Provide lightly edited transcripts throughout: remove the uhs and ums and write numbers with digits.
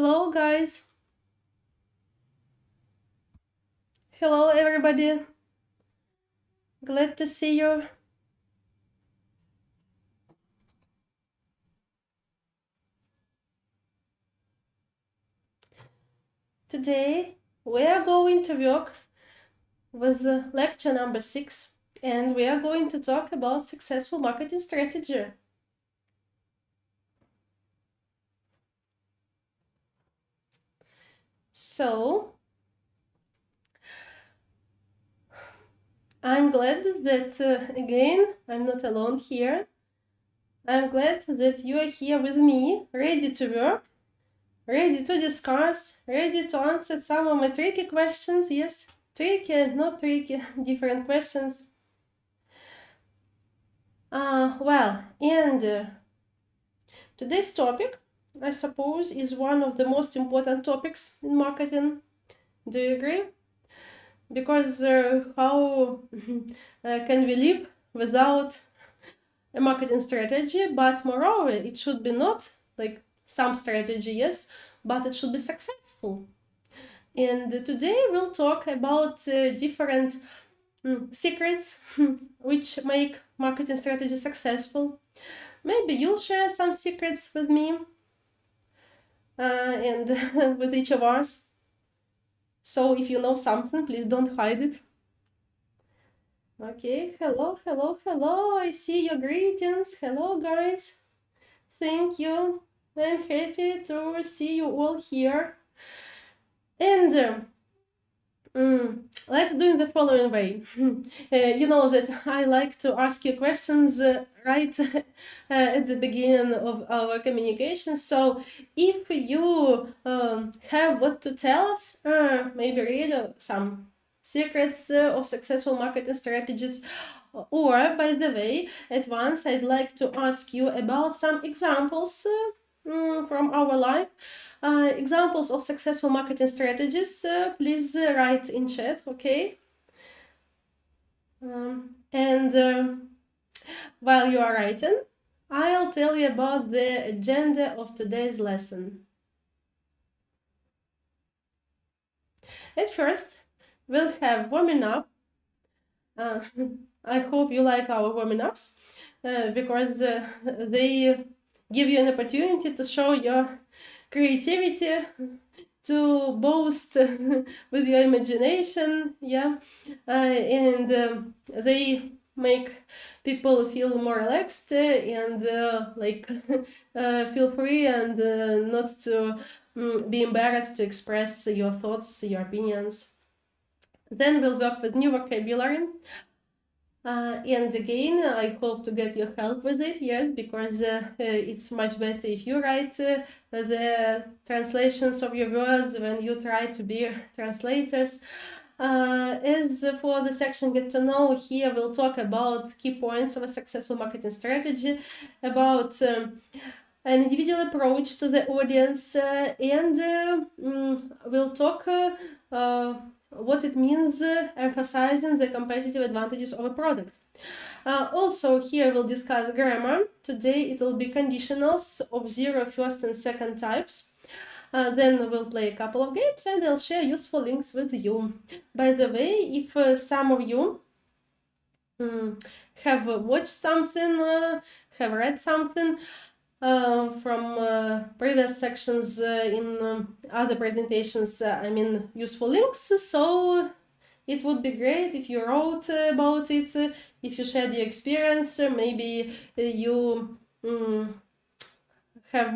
Hello, guys. Hello, everybody. Glad to see you. Today, we are going to work with lecture number 6, and we are going to talk about successful marketing strategy. So, I'm glad that, again, I'm not alone here. I'm glad that you are here with me, ready to work, ready to discuss, ready to answer some of my tricky questions. Yes, tricky and not tricky, different questions. Today's topic, I suppose, is one of the most important topics in marketing. Do you agree? Because how can we live without a marketing strategy? But moreover, it should be not like some strategy, yes, but it should be successful. And today we'll talk about different secrets which make marketing strategy successful. Maybe you'll share some secrets with me and with each of us. So if you know something, please don't hide it. Okay, hello. I see your greetings. Hello, guys. Thank you. I'm happy to see you all here. And let's do it the following way. You know that I like to ask you questions right at the beginning of our communication. So if you have what to tell us, maybe really some secrets of successful marketing strategies, or by the way, at once I'd like to ask you about some examples from our life. Examples of successful marketing strategies, please write in chat, okay? While you are writing, I'll tell you about the agenda of today's lesson. At first, we'll have warming up. I hope you like our warming ups because they give you an opportunity to show your creativity, to boast with your imagination, yeah, and they make people feel more relaxed and feel free and not to be embarrassed to express your thoughts, your opinions. Then we'll work with new vocabulary. And again, I hope to get your help with it, yes, because it's much better if you write the translations of your words when you try to be translators. As for the section Get to Know, here we'll talk about key points of a successful marketing strategy, about an individual approach to the audience, and we'll talk what it means emphasizing the competitive advantages of a product. Also, here we'll discuss grammar. Today it will be conditionals of 0, first, and second types. Then we'll play a couple of games and I'll share useful links with you. By the way, if some of you have watched something, have read something from previous sections in other presentations, I mean useful links, so it would be great if you wrote about it, if you shared your experience, maybe you have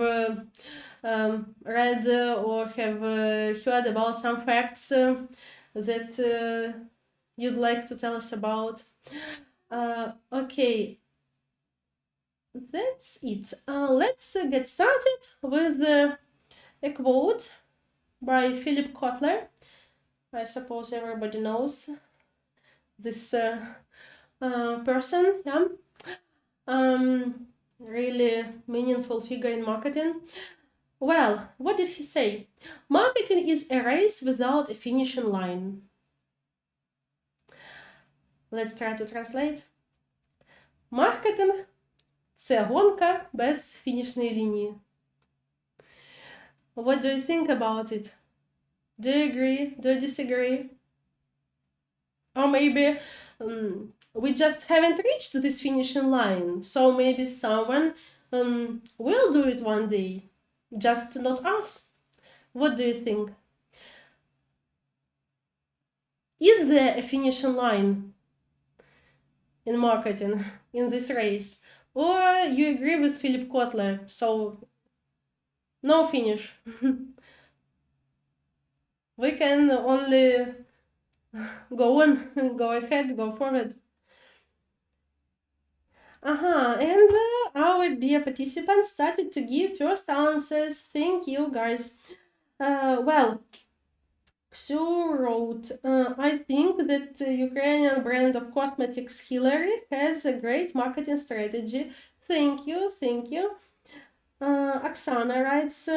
read or have heard about some facts that you'd like to tell us about. Okay. That's it. Let's get started with a quote by Philip Kotler. I suppose everybody knows this person, yeah? Really meaningful figure in marketing. Well, what did he say? Marketing is a race without a finishing line. Let's try to translate. Маркетинг – це гонка без фінішної лінії. What do you think about it? Do you agree? Do you disagree? Or maybe we just haven't reached this finishing line, so maybe someone will do it one day, just not us. What do you think? Is there a finishing line in marketing, in this race? Or you agree with Philip Kotler, so no finish? We can only go on, go ahead, go forward. And our dear participants started to give first answers. Thank you, guys. Well, Xu wrote, I think that Ukrainian brand of cosmetics Hillary has a great marketing strategy. Thank you, thank you. Oksana writes,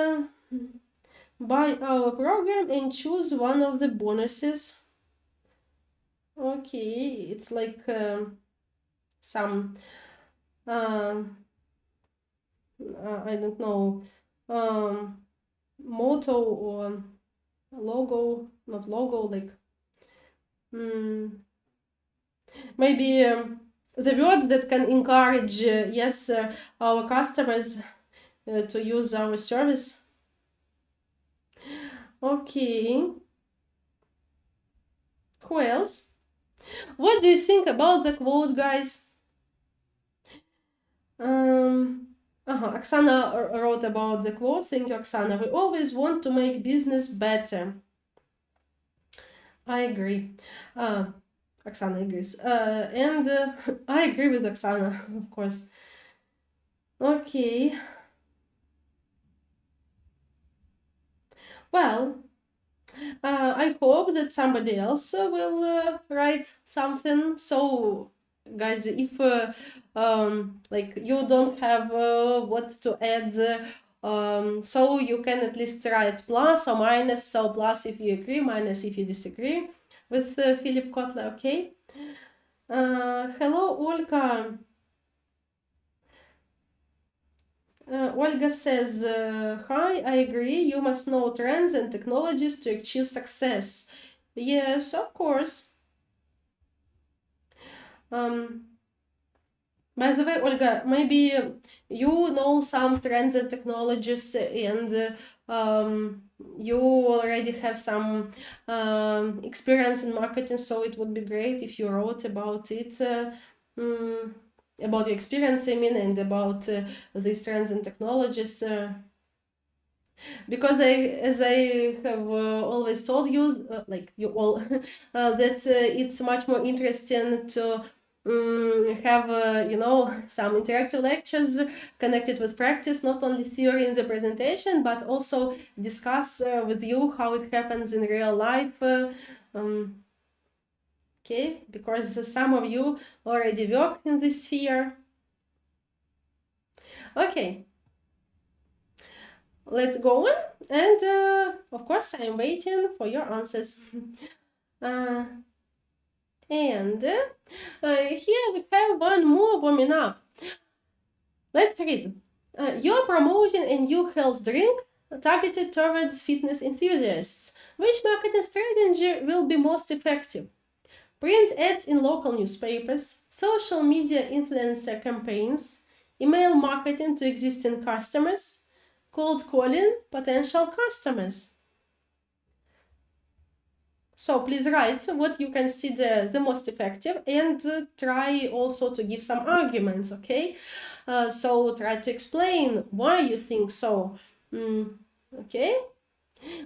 buy our program and choose one of the bonuses. Okay, it's like some, I don't know, motto or logo, not logo, like maybe the words that can encourage, yes, our customers to use our service. Okay. Who else? What do you think about the quote, guys? Oksana wrote about the quote. Thank you, Oksana. We always want to make business better. I agree. Oksana agrees. And I agree with Oksana, of course. Okay. Well, I hope that somebody else will write something. So, guys, if like you don't have what to add, so you can at least write plus or minus. So plus if you agree, minus if you disagree with Philip Kotler. Okay. Hello, Olga. Olga says, hi, I agree, you must know trends and technologies to achieve success. Yes, of course. By the way, Olga, maybe you know some trends and technologies and you already have some experience in marketing, so it would be great if you wrote about it. About your experience, I mean, and about these trends and technologies. Because as I have always told you, like you all, that it's much more interesting to have, you know, some interactive lectures connected with practice, not only theory in the presentation, but also discuss with you how it happens in real life. Okay, because some of you already work in this sphere. Okay, let's go on, and of course I'm waiting for your answers. And here we have one more warming up. Let's read. You're promoting a new health drink targeted towards fitness enthusiasts. Which marketing strategy will be most effective? Print ads in local newspapers, social media influencer campaigns, email marketing to existing customers, cold calling potential customers. So please write what you consider the most effective and try also to give some arguments, okay? So try to explain why you think so, okay?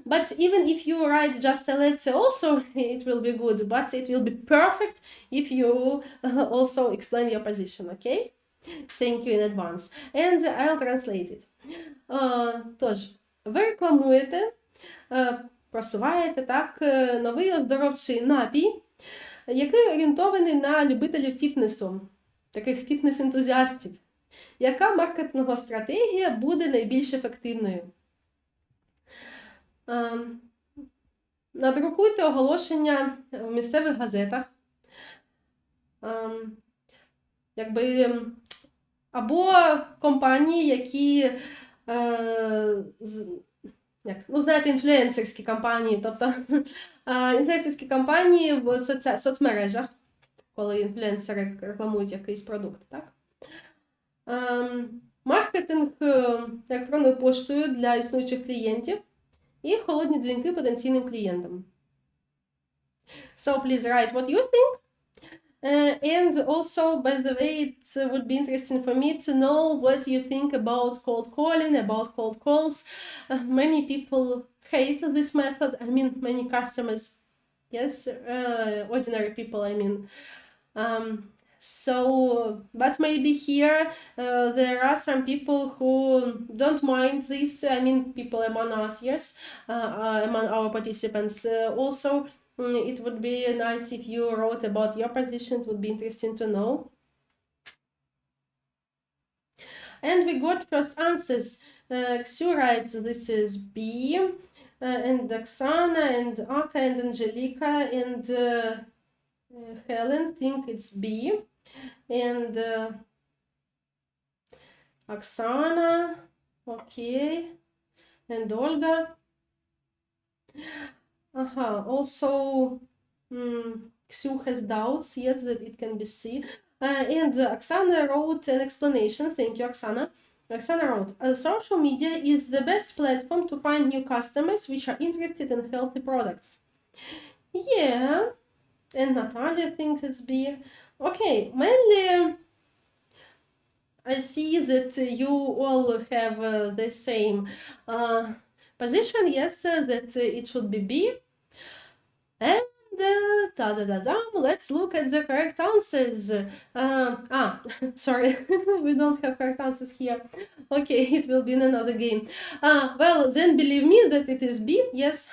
But even if you write just a letter also, it will be good, but it will be perfect if you also explain your position, okay? Thank you in advance. And I'll translate it. Тож, ви рекламуєте, просуваєте так новий оздоровчий напій, який орієнтований на любителів фітнесу, таких фітнес-ентузіастів. Яка маркетингова стратегія буде найбільш ефективною? Надрукуйте оголошення в місцевих газетах, або компанії, які як, ну, знаєте, інфлюенсерські кампанії, тобто інфлюенсерські кампанії в соцмережах, коли інфлюенсери рекламують якийсь продукт, так? Маркетинг електронною поштою для існуючих клієнтів і холодні дзвінки потенційним клієнтам. So please write what you think. And also, by the way, it would be interesting for me to know what you think about cold calling, about cold calls. Many people hate this method. I mean, many customers. Yes, ordinary people, I mean. So, but maybe here there are some people who don't mind this. I mean, people among us, yes, among our participants. Also, it would be nice if you wrote about your position. It would be interesting to know. And we got first answers. Xu writes this is B, and Oksana and Aka and Angelica and Helen think it's B. And Oksana, okay, and Olga. Also, Xu has doubts, yes, that it can be C. And Oksana wrote an explanation. Thank you, Oksana. Oksana wrote, social media is the best platform to find new customers which are interested in healthy products. Yeah, and Natalia thinks it's B. Okay, mainly I see that you all have the same position, yes, that it should be B. And let's look at the correct answers. Sorry, we don't have correct answers here. Okay, it will be in another game. Well, then believe me that it is B. Yes,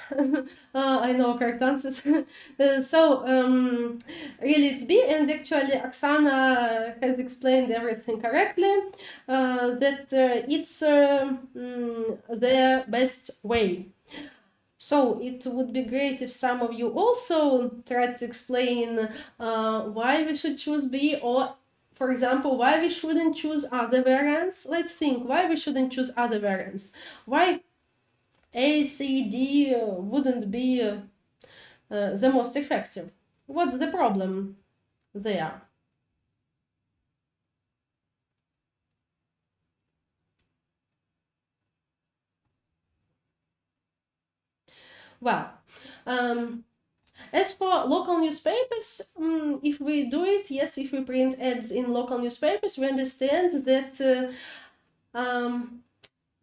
I know correct answers. Really it's B, and actually Oksana has explained everything correctly, that it's the best way. So it would be great if some of you also tried to explain why we should choose B, or for example, why we shouldn't choose other variants. Let's think why we shouldn't choose other variants. Why A, C, D wouldn't be the most effective. What's the problem there? Well, as for local newspapers, if we do it, yes, if we print ads in local newspapers, we understand that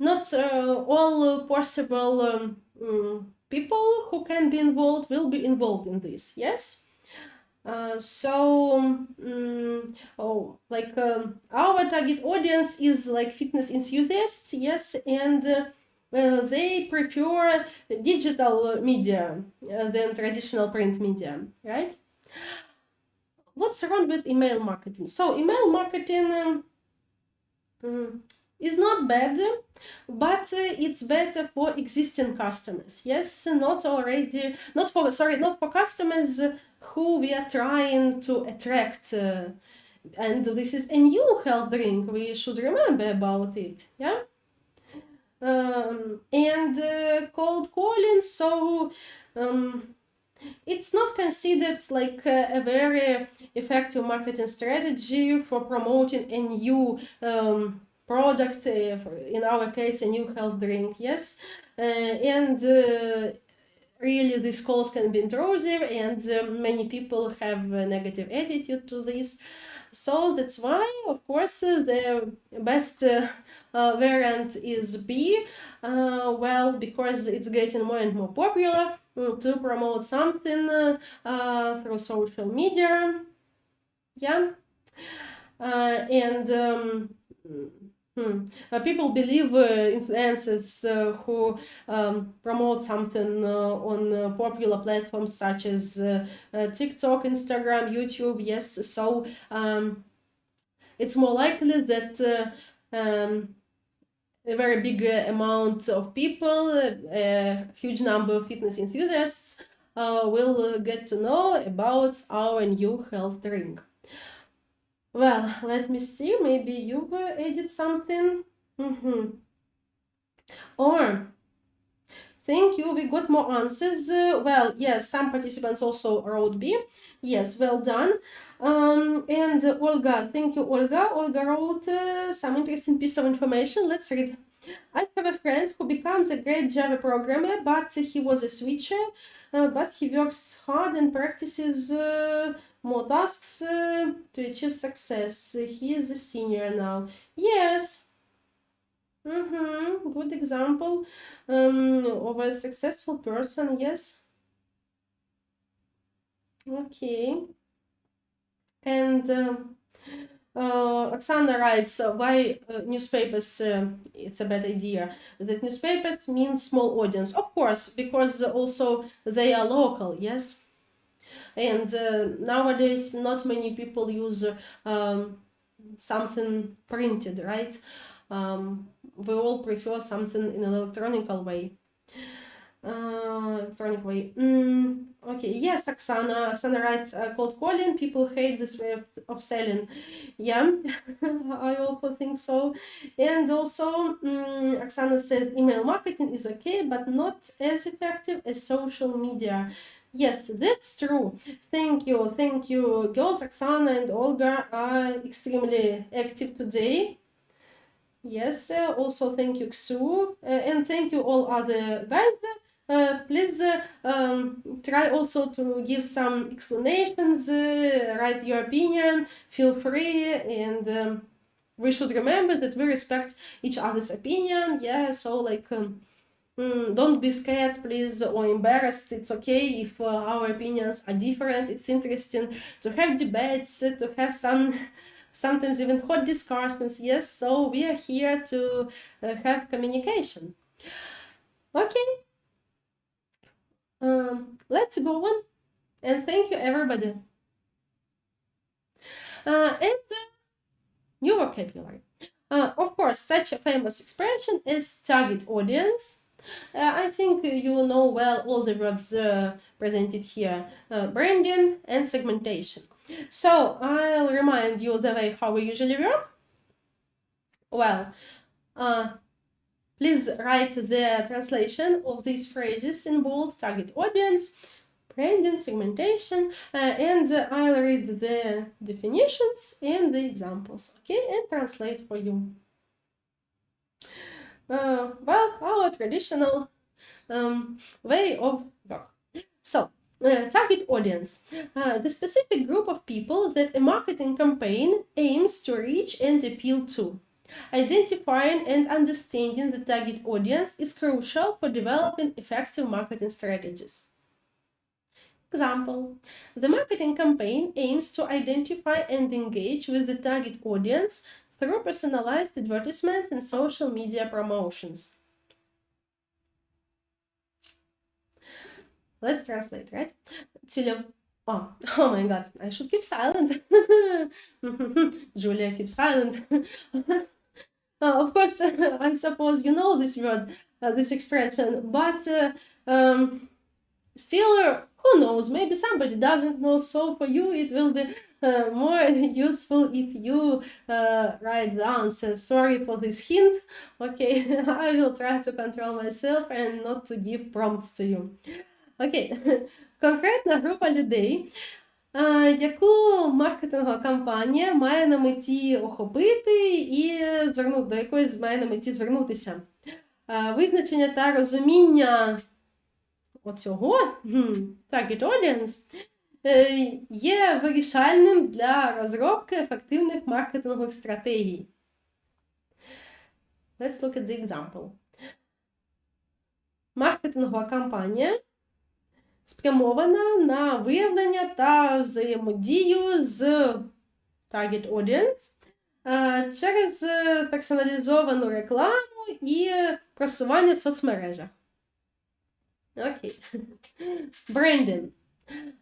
not all possible people who can be involved will be involved in this, yes? Our target audience is like fitness enthusiasts, yes, and they prefer digital media than traditional print media, right? What's wrong with email marketing? So email marketing is not bad, but it's better for existing customers. Yes, not for customers who we are trying to attract. And this is a new health drink. We should remember about it. Yeah. And cold calling, so it's not considered like a very effective marketing strategy for promoting a new product, in our case a new health drink, yes, and really these calls can be intrusive, and many people have a negative attitude to this. So that's why, of course, the best variant is B, well, because it's getting more and more popular to promote something through social media, yeah, and people believe influencers who promote something on popular platforms such as TikTok, Instagram, YouTube, yes, so it's more likely that a very big amount of people, a huge number of fitness enthusiasts will get to know about our new health drink. Well, let me see, maybe you've added something. Or thank you. We got more answers. Well, yes, some participants also wrote B. Yes, well done. And Olga, thank you, Olga. Olga wrote some interesting piece of information. Let's read. I have a friend who becomes a great Java programmer, but he was a switcher, but he works hard and practices more tasks to achieve success. He is a senior now. Yes. Good example of a successful person, yes. Okay. And Oksana writes, why newspapers, it's a bad idea. That newspapers mean small audience. Of course, because also they are local, yes. And nowadays, not many people use something printed, right? We all prefer something in an electronic way. Okay, yes, Oksana writes, cold calling, people hate this way of selling. Yeah, I also think so. And also, Oksana says, email marketing is okay, but not as effective as social media. Yes, that's true. Thank you. Girls, Oksana and Olga are extremely active today. Yes, also thank you, Xu, and thank you all other guys. Please try also to give some explanations, write your opinion, feel free, and we should remember that we respect each other's opinion. Yeah, so like don't be scared, please, or embarrassed. It's okay if our opinions are different. It's interesting to have debates, to have sometimes even hot discussions. Yes, so we are here to have communication. Okay. Let's go on, and thank you everybody. And new vocabulary. Of course, such a famous expression is target audience. I think you know well all the words presented here, branding and segmentation. So I'll remind you the way how we usually work. Well, please write the translation of these phrases in bold: target audience, branding, segmentation, and I'll read the definitions and the examples, okay, and translate for you. Well, our traditional way of work. So, target audience, the specific group of people that a marketing campaign aims to reach and appeal to. Identifying and understanding the target audience is crucial for developing effective marketing strategies. Example, the marketing campaign aims to identify and engage with the target audience through personalized advertisements and social media promotions. Let's translate, right? Oh my god, I should keep silent. Julia, keep silent. Of course, I suppose you know this word, this expression, but still, who knows, maybe somebody doesn't know, so for you it will be more useful if you write the answer. Sorry for this hint, okay, I will try to control myself and not to give prompts to you. Окей, конкретна група людей, яку маркетингова компанія має на меті охопити і до якої має на меті звернутися. Визначення та розуміння оцього target audience є вирішальним для розробки ефективних маркетингових стратегій. Let's look at the example. Маркетингова кампанія спрямована на виявлення та взаємодію з target audience через персоналізовану рекламу і просування в соцмережах. Окей. Branding.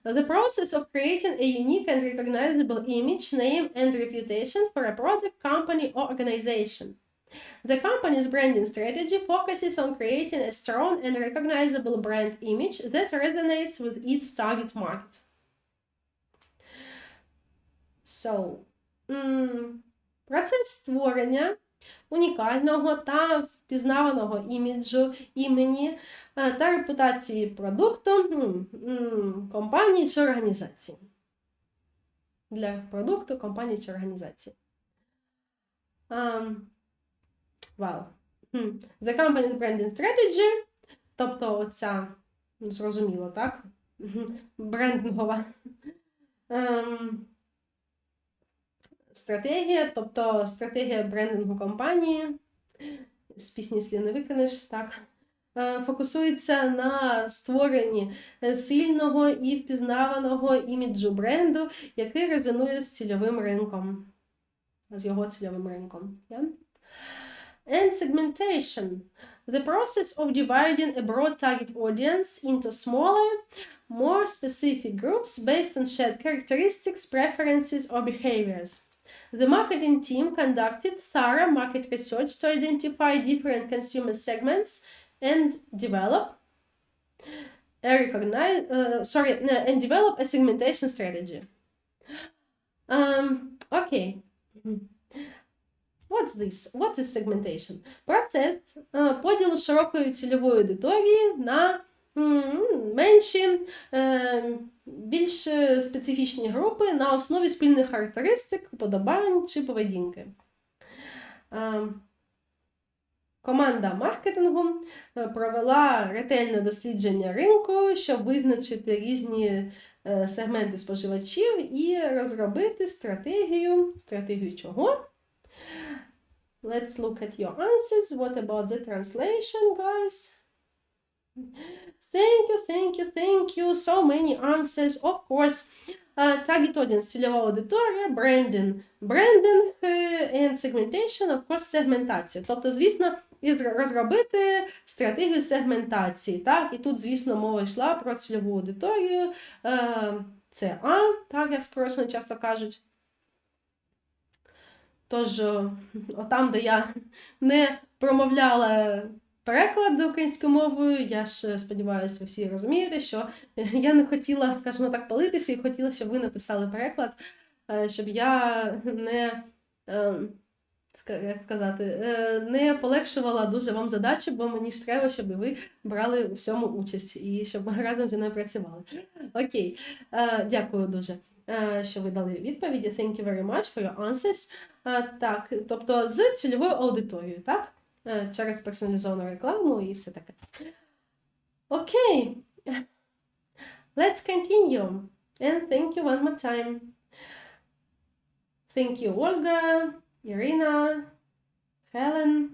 The process of creating a unique and recognizable image, name, and reputation for a product, company, or organization. The company's branding strategy focuses on creating a strong and recognizable brand image that resonates with its target market. So, процес створення унікального та впізнаваного іміджу, імені та репутації продукту, компанії чи організації. Для продукту, компанії чи організації. Well, the company's branding strategy, тобто оця, зрозуміло, так? Брендингова стратегія, тобто стратегія брендингу компанії, з пісні слів не викинеш, так? Фокусується на створенні сильного і впізнаваного іміджу бренду, який резонує з цільовим ринком, з його цільовим ринком. Yeah? And segmentation. The process of dividing a broad target audience into smaller, more specific groups based on shared characteristics, preferences, or behaviors. The marketing team conducted thorough market research to identify different consumer segments and develop a segmentation strategy. Okay. What's this? What is segmentation? Процес поділу широкої цільової аудиторії на менші, більш специфічні групи на основі спільних характеристик, уподобань чи поведінки. Команда маркетингу провела ретельне дослідження ринку, щоб визначити різні сегменти споживачів і розробити стратегію. Стратегію чого? Let's look at your answers. What about the translation, guys? Thank you. So many answers. Of course, target audience, цільова аудиторія, branding, and segmentation, of course, сегментація. Тобто, звісно, розробити стратегію сегментації. Так? І тут, звісно, мова йшла про цільову аудиторію, CA, так, як скорочено часто кажуть. Тож, там, де я не промовляла переклад українською мовою, я ж сподіваюся, ви всі розумієте, що я не хотіла, скажімо так, палитися і хотіла, щоб ви написали переклад, щоб я не, як сказати, не полегшувала дуже вам задачу, бо мені ж треба, щоб ви брали у всьому участь і щоб разом зі мною працювали. Окей, дякую дуже, що ви дали відповіді. Thank you very much for your answers. Так, тобто з цільовою аудиторією, так? Через персоналізовану рекламу і все таке. Окей. Let's continue. And thank you one more time. Thank you, Olga, Irina, Helen.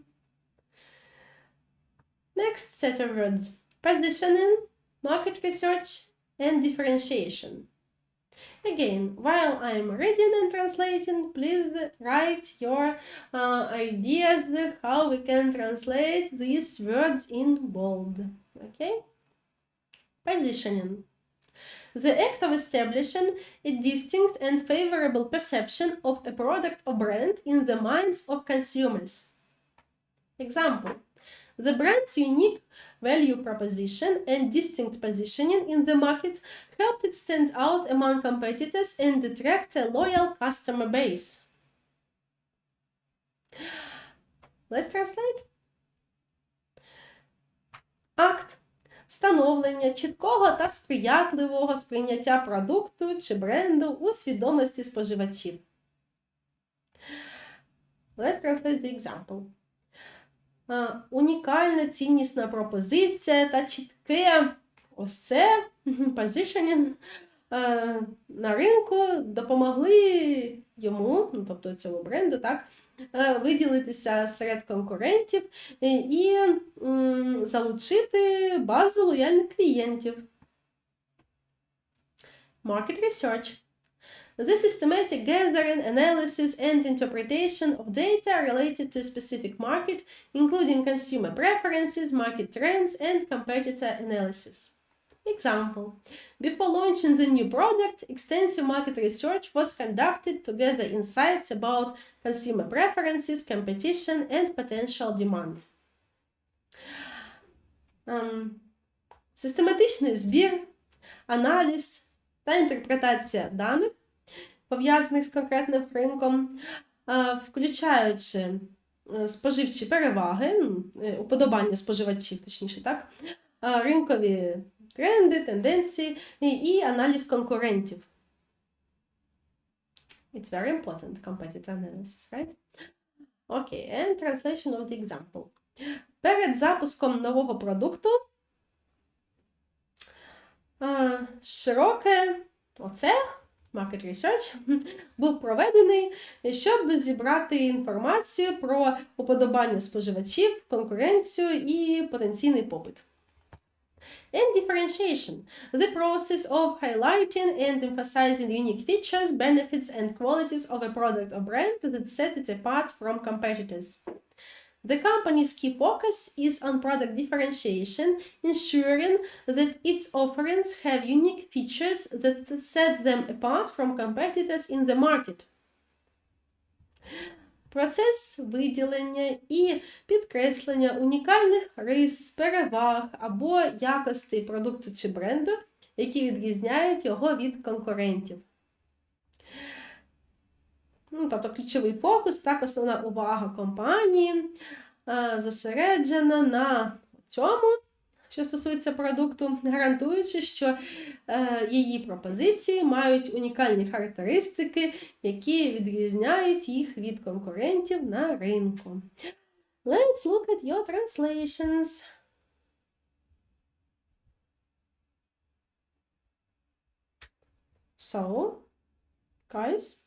Next set of words. Positioning, market research, and differentiation. Again, while I'm reading and translating, please write your ideas how we can translate these words in bold. Okay? Positioning. The act of establishing a distinct and favorable perception of a product or brand in the minds of consumers. Example. The brand's unique value proposition and distinct positioning in the market helped it stand out among competitors and attract a loyal customer base. Let's translate. Акт встановлення чіткого та сприятливого сприйняття продукту чи бренду у свідомості споживачів. Let's translate the example. Унікальна ціннісна пропозиція та чітке ось це positioning на ринку допомогли йому, тобто цьому бренду, так, виділитися серед конкурентів і залучити базу лояльних клієнтів. Market research. The systematic gathering, analysis, and interpretation of data related to a specific market, including consumer preferences, market trends, and competitor analysis. Example. Before launching the new product, extensive market research was conducted to gather insights about consumer preferences, competition, and potential demand. Систематичний збір, аналіз та інтерпретація даних, пов'язаних з конкретним ринком, включаючи споживчі переваги, уподобання споживачів, точніше, так? Ринкові тренди, тенденції і аналіз конкурентів. It's very important, competitor analysis, right? Okay, and translation of the example. Перед запуском нового продукту широке market research, був проведений, щоб зібрати інформацію про уподобання споживачів, конкуренцію і потенційний попит. And differentiation, the process of highlighting and emphasizing unique features, benefits and qualities of a product or brand that set it apart from competitors. The company's key focus is on product differentiation, ensuring that its offerings have unique features that set them apart from competitors in the market. Процес виділення і підкреслення унікальних рис, переваг або якостей продукту чи бренду, які відрізняють його від конкурентів. Тобто ключовий фокус, так, основна увага компанії зосереджена на цьому, що стосується продукту, гарантуючи, що її пропозиції мають унікальні характеристики, які відрізняють їх від конкурентів на ринку. Let's look at your translations. So, guys,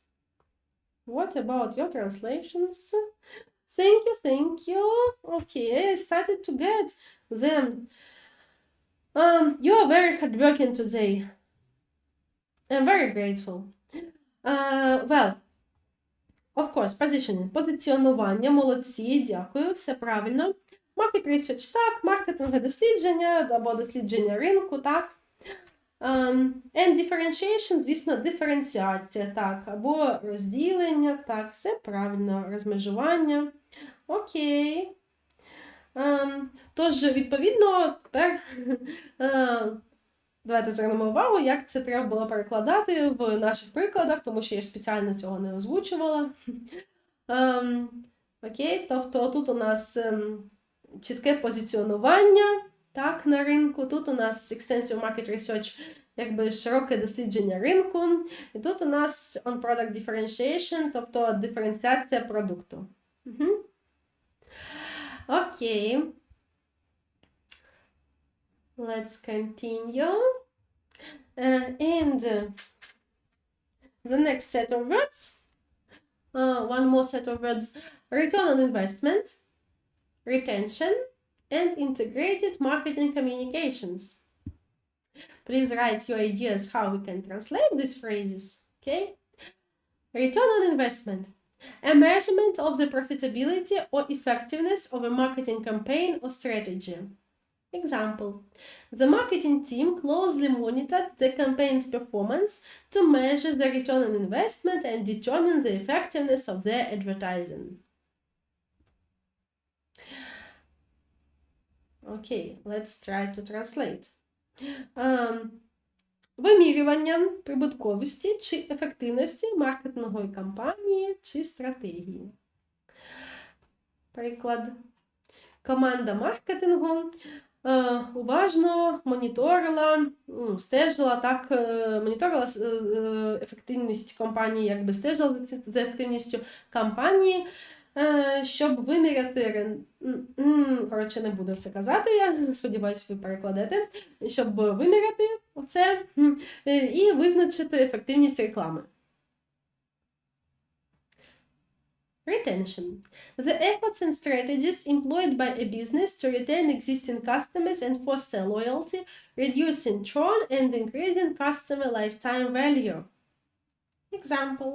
what about your translations? Thank you. Okay, I started to get them. You are very hardworking today. I'm very grateful. Well, of course, positioning. Позиціонування, молодці, дякую, все правильно. Market research, так, маркетингове дослідження або дослідження ринку, так. And differentiation, звісно, диференціація, так, або розділення, так, все правильно, розмежування. Окей. Тож, відповідно, тепер давайте звернемо увагу, як це треба було перекладати в наших прикладах, тому що я ж спеціально цього не озвучувала. Окей, тобто тут у нас чітке позиціонування, так, на ринку, тут у нас extensive market research, якби широке дослідження ринку, і тут у нас on product differentiation, тобто диференціація продукту. Окей. Let's continue. And the next set of words, one more set of words, return on investment, retention, and integrated marketing communications. Please write your ideas how we can translate these phrases, okay? Return on investment. A measurement of the profitability or effectiveness of a marketing campaign or strategy. Example, the marketing team closely monitored the campaign's performance to measure the return on investment and determine the effectiveness of their advertising. Okay, let's try to translate. Вимірювання прибутковості чи ефективності маркетингової кампанії чи стратегії. Приклад. Команда маркетингу уважно моніторила, стежила, моніторила ефективність компанії, якби стежила за ефективністю кампанії, щоб виміряти, коротше, не буду це казати, я сподіваюся, ви перекладете, щоб виміряти оце і визначити ефективність реклами. Retention. The efforts and strategies employed by a business to retain existing customers and foster loyalty, reducing churn and increasing customer lifetime value. Example.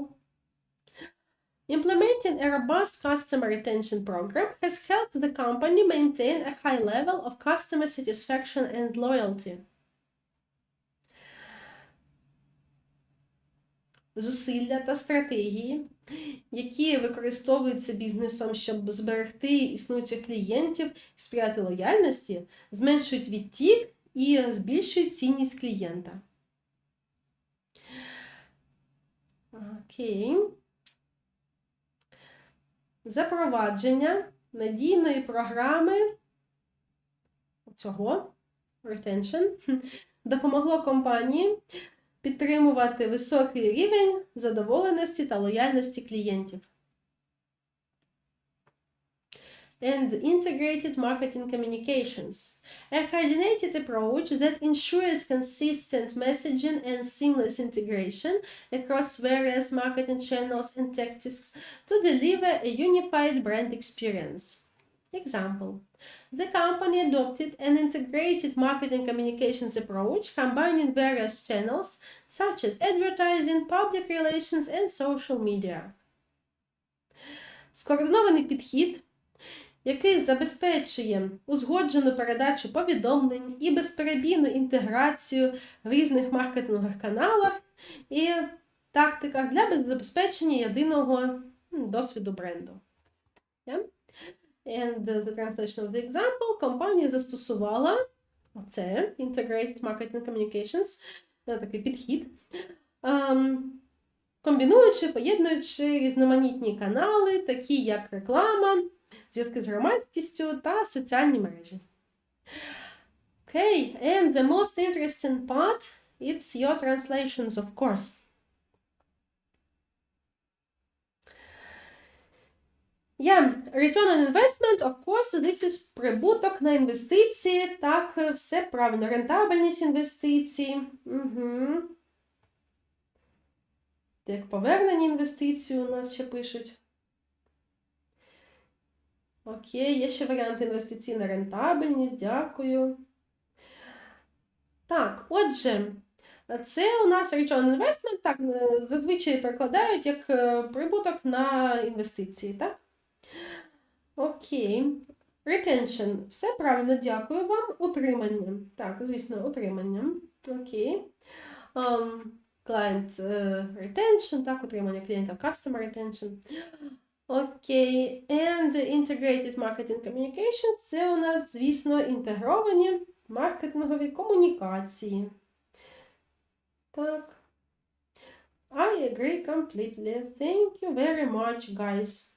Implementing a robust customer retention program has helped the company maintain a high level of customer satisfaction and loyalty. Зусилля та стратегії, які використовуються бізнесом, щоб зберегти існуючих клієнтів, сприяти лояльності, зменшують відтік і збільшують цінність клієнта. Окей. запровадження надійної програми цього retention допомогло компанії підтримувати високий рівень задоволеності та лояльності клієнтів. And integrated marketing communications, a coordinated approach that ensures consistent messaging and seamless integration across various marketing channels and tactics to deliver a unified brand experience. Example: the company adopted an integrated marketing communications approach combining various channels such as advertising, public relations, and social media. Скоординований підхід, який забезпечує узгоджену передачу повідомлень і безперебійну інтеграцію в різних маркетингових каналах і тактиках для забезпечення єдиного досвіду бренду. Yeah? And the translation of the example, компанія застосувала оце, Integrated Marketing Communications, такий підхід, комбінуючи, поєднуючи різноманітні канали, такі як реклама, зв'язки з громадськістю та соціальні мережі. Okay, and the most interesting part, it's your translations, of course. Yeah, return on investment, of course, this is прибуток на інвестиції, так, все правильно, рентабельність інвестицій. Угу. Як повернення інвестицій у нас ще пишуть. Окей, є ще варіант інвестиційна рентабельність, дякую. Так, отже, це у нас return on investment, так, зазвичай перекладають як прибуток на інвестиції, так? Окей. Retention. Все правильно, дякую вам. Утримання. Так, звісно, утримання. Окей. Client retention, так, утримання клієнта, customer retention. Окей. And integrated marketing communications. Це у нас, звісно, інтегровані маркетингові комунікації. Так. I agree completely. Thank you very much, guys.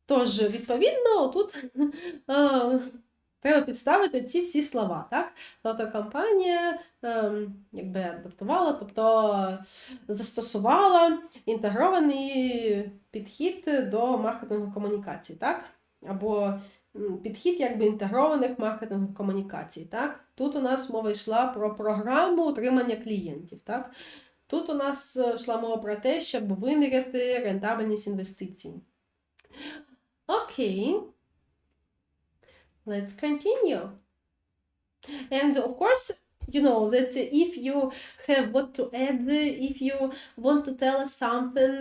Тож, відповідно, тут треба підставити ці всі слова, так? Тобто компанія якби адаптувала, тобто застосувала інтегрований підхід до маркетингової комунікації, так? Або підхід якби інтегрованих маркетингових комунікацій, так? Тут у нас мова йшла про програму утримання клієнтів, так? Тут у нас йшла мова про те, щоб виміряти рентабельність інвестицій. Окей. Let's continue. And of course, you know that if you have what to add, if you want to tell us something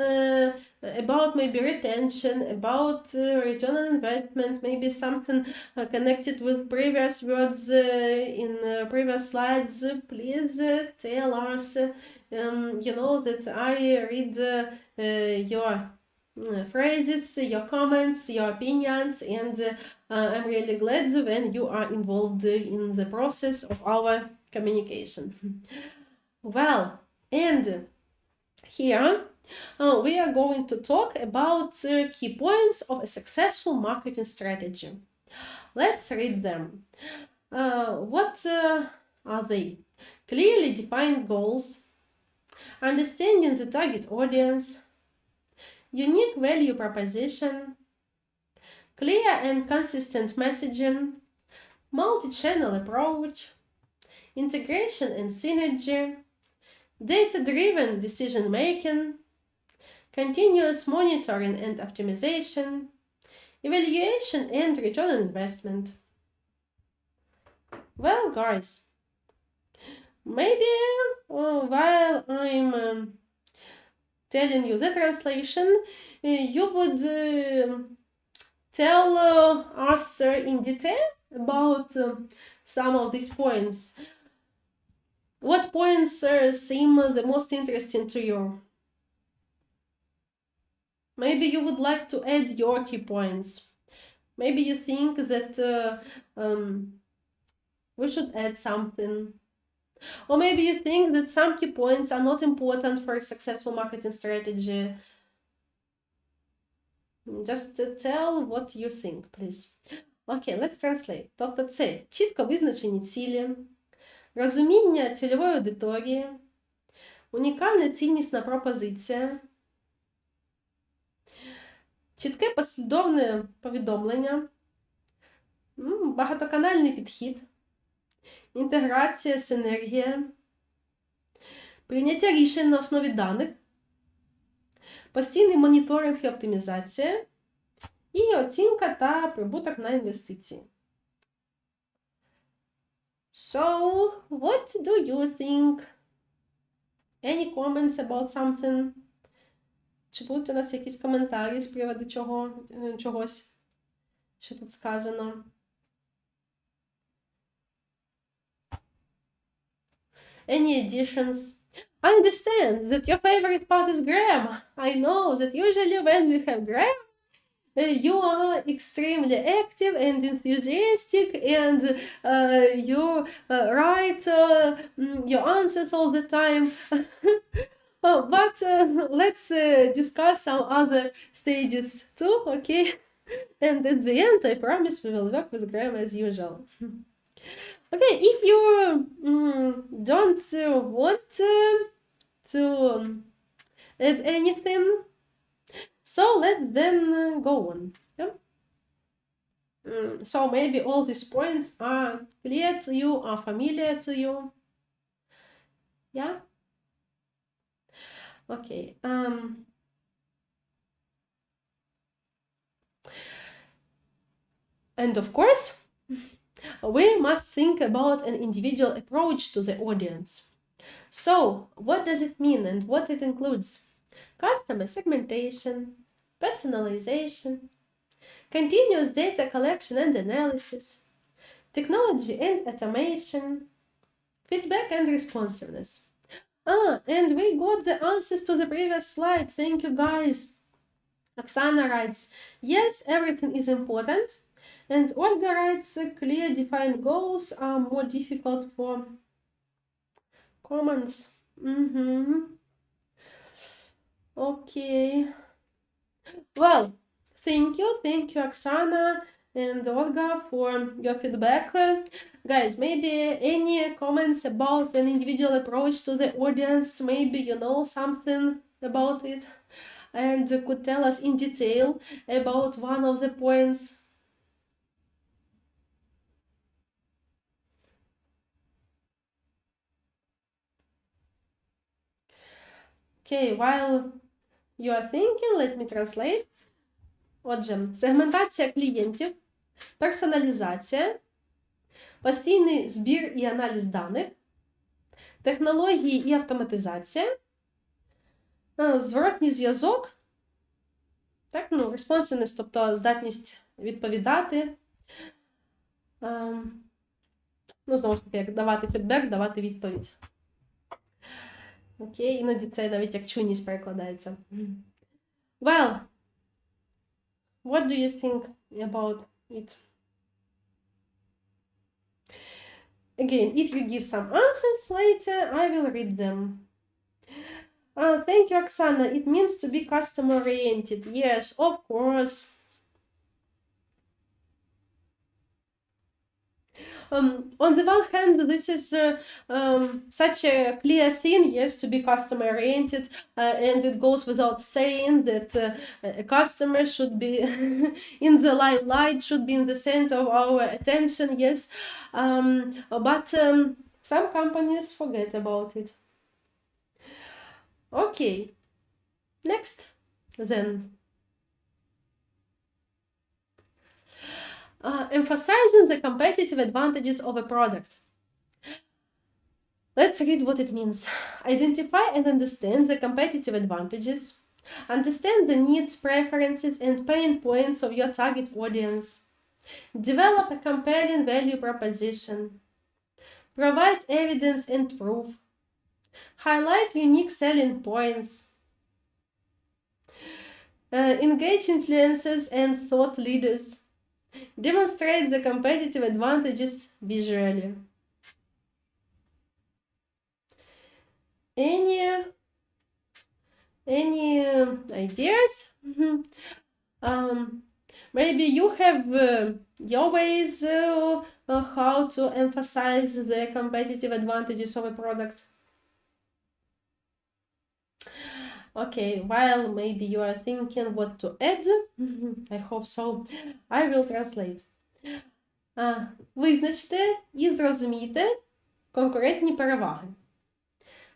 about maybe retention, about return on investment, maybe something connected with previous words in previous slides, please tell us. You know that I read your phrases, your comments, your opinions, and I'm really glad when you are involved in the process of our communication. Well, and here we are going to talk about key points of a successful marketing strategy. Let's read them. What are they? Clearly defined goals, understanding the target audience, unique value proposition, clear and consistent messaging, multi-channel approach, integration and synergy, data-driven decision-making, continuous monitoring and optimization, evaluation and return on investment. Well, guys, maybe while I'm telling you the translation, you would tell us in detail about some of these points. What points seem the most interesting to you? Maybe you would like to add your key points. Maybe you think that we should add something. Or maybe you think that some key points are not important for a successful marketing strategy. Just tell what you think, please. Okay, let's translate. Тобто це чітко визначені цілі, розуміння цільової аудиторії, унікальна ціннісна пропозиція, чітке послідовне повідомлення, багатоканальний підхід, інтеграція, синергія, прийняття рішень на основі даних, постійний моніторинг і оптимізація, і оцінка та прибуток на інвестиції. So, what do you think? Any comments about something? Чи будуть у нас якісь коментарі з приводу чогось, що тут сказано? Any additions? I understand that your favorite part is grammar. I know that usually when we have grammar, you are extremely active and enthusiastic, and you write your answers all the time. But let's discuss some other stages too, okay? And at the end, I promise we will work with grammar as usual. Okay, if you don't want to add anything, so let's then go on. Yeah? So maybe all these points are clear to you, are familiar to you. Yeah? Okay. And of course, we must think about an individual approach to the audience. So, what does it mean and what it includes? Customer segmentation, personalization, continuous data collection and analysis, technology and automation, feedback and responsiveness. And we got the answers to the previous slide. Thank you, guys. Oksana writes, yes, everything is important. And Olga writes, clear defined goals are more difficult for comments. Okay. Well, thank you, Oksana and Olga, for your feedback. Guys, maybe any comments about an individual approach to the audience, maybe you know something about it and could tell us in detail about one of the points. Okay, while you are thinking, let me translate. Отже, сегментація клієнтів, персоналізація, постійний збір і аналіз даних, технології і автоматизація, зворотній зв'язок, так, responsiveness, тобто здатність відповідати, знову ж таки, як давати фідбек, давати відповідь. Окей, іноді це навіть як чуйність перекладається. Well, what do you think about it? Again, if you give some answers later, I will read them. Thank you, Oksana. It means to be customer-oriented. Yes, of course. On the one hand, this is such a clear thing, yes, to be customer-oriented, and it goes without saying that a customer should be in the limelight, should be in the center of our attention, yes, but some companies forget about it. Okay, next, then. Emphasizing the competitive advantages of a product. Let's read what it means. Identify and understand the competitive advantages. Understand the needs, preferences, and pain points of your target audience. Develop a compelling value proposition. Provide evidence and proof. Highlight unique selling points. Engage influencers and thought leaders. Demonstrate the competitive advantages visually. any ideas? Maybe you have your ways how to emphasize the competitive advantages of a product. Okay, while maybe you are thinking what to add, I hope so, I will translate. Визначте і зрозумійте конкурентні переваги.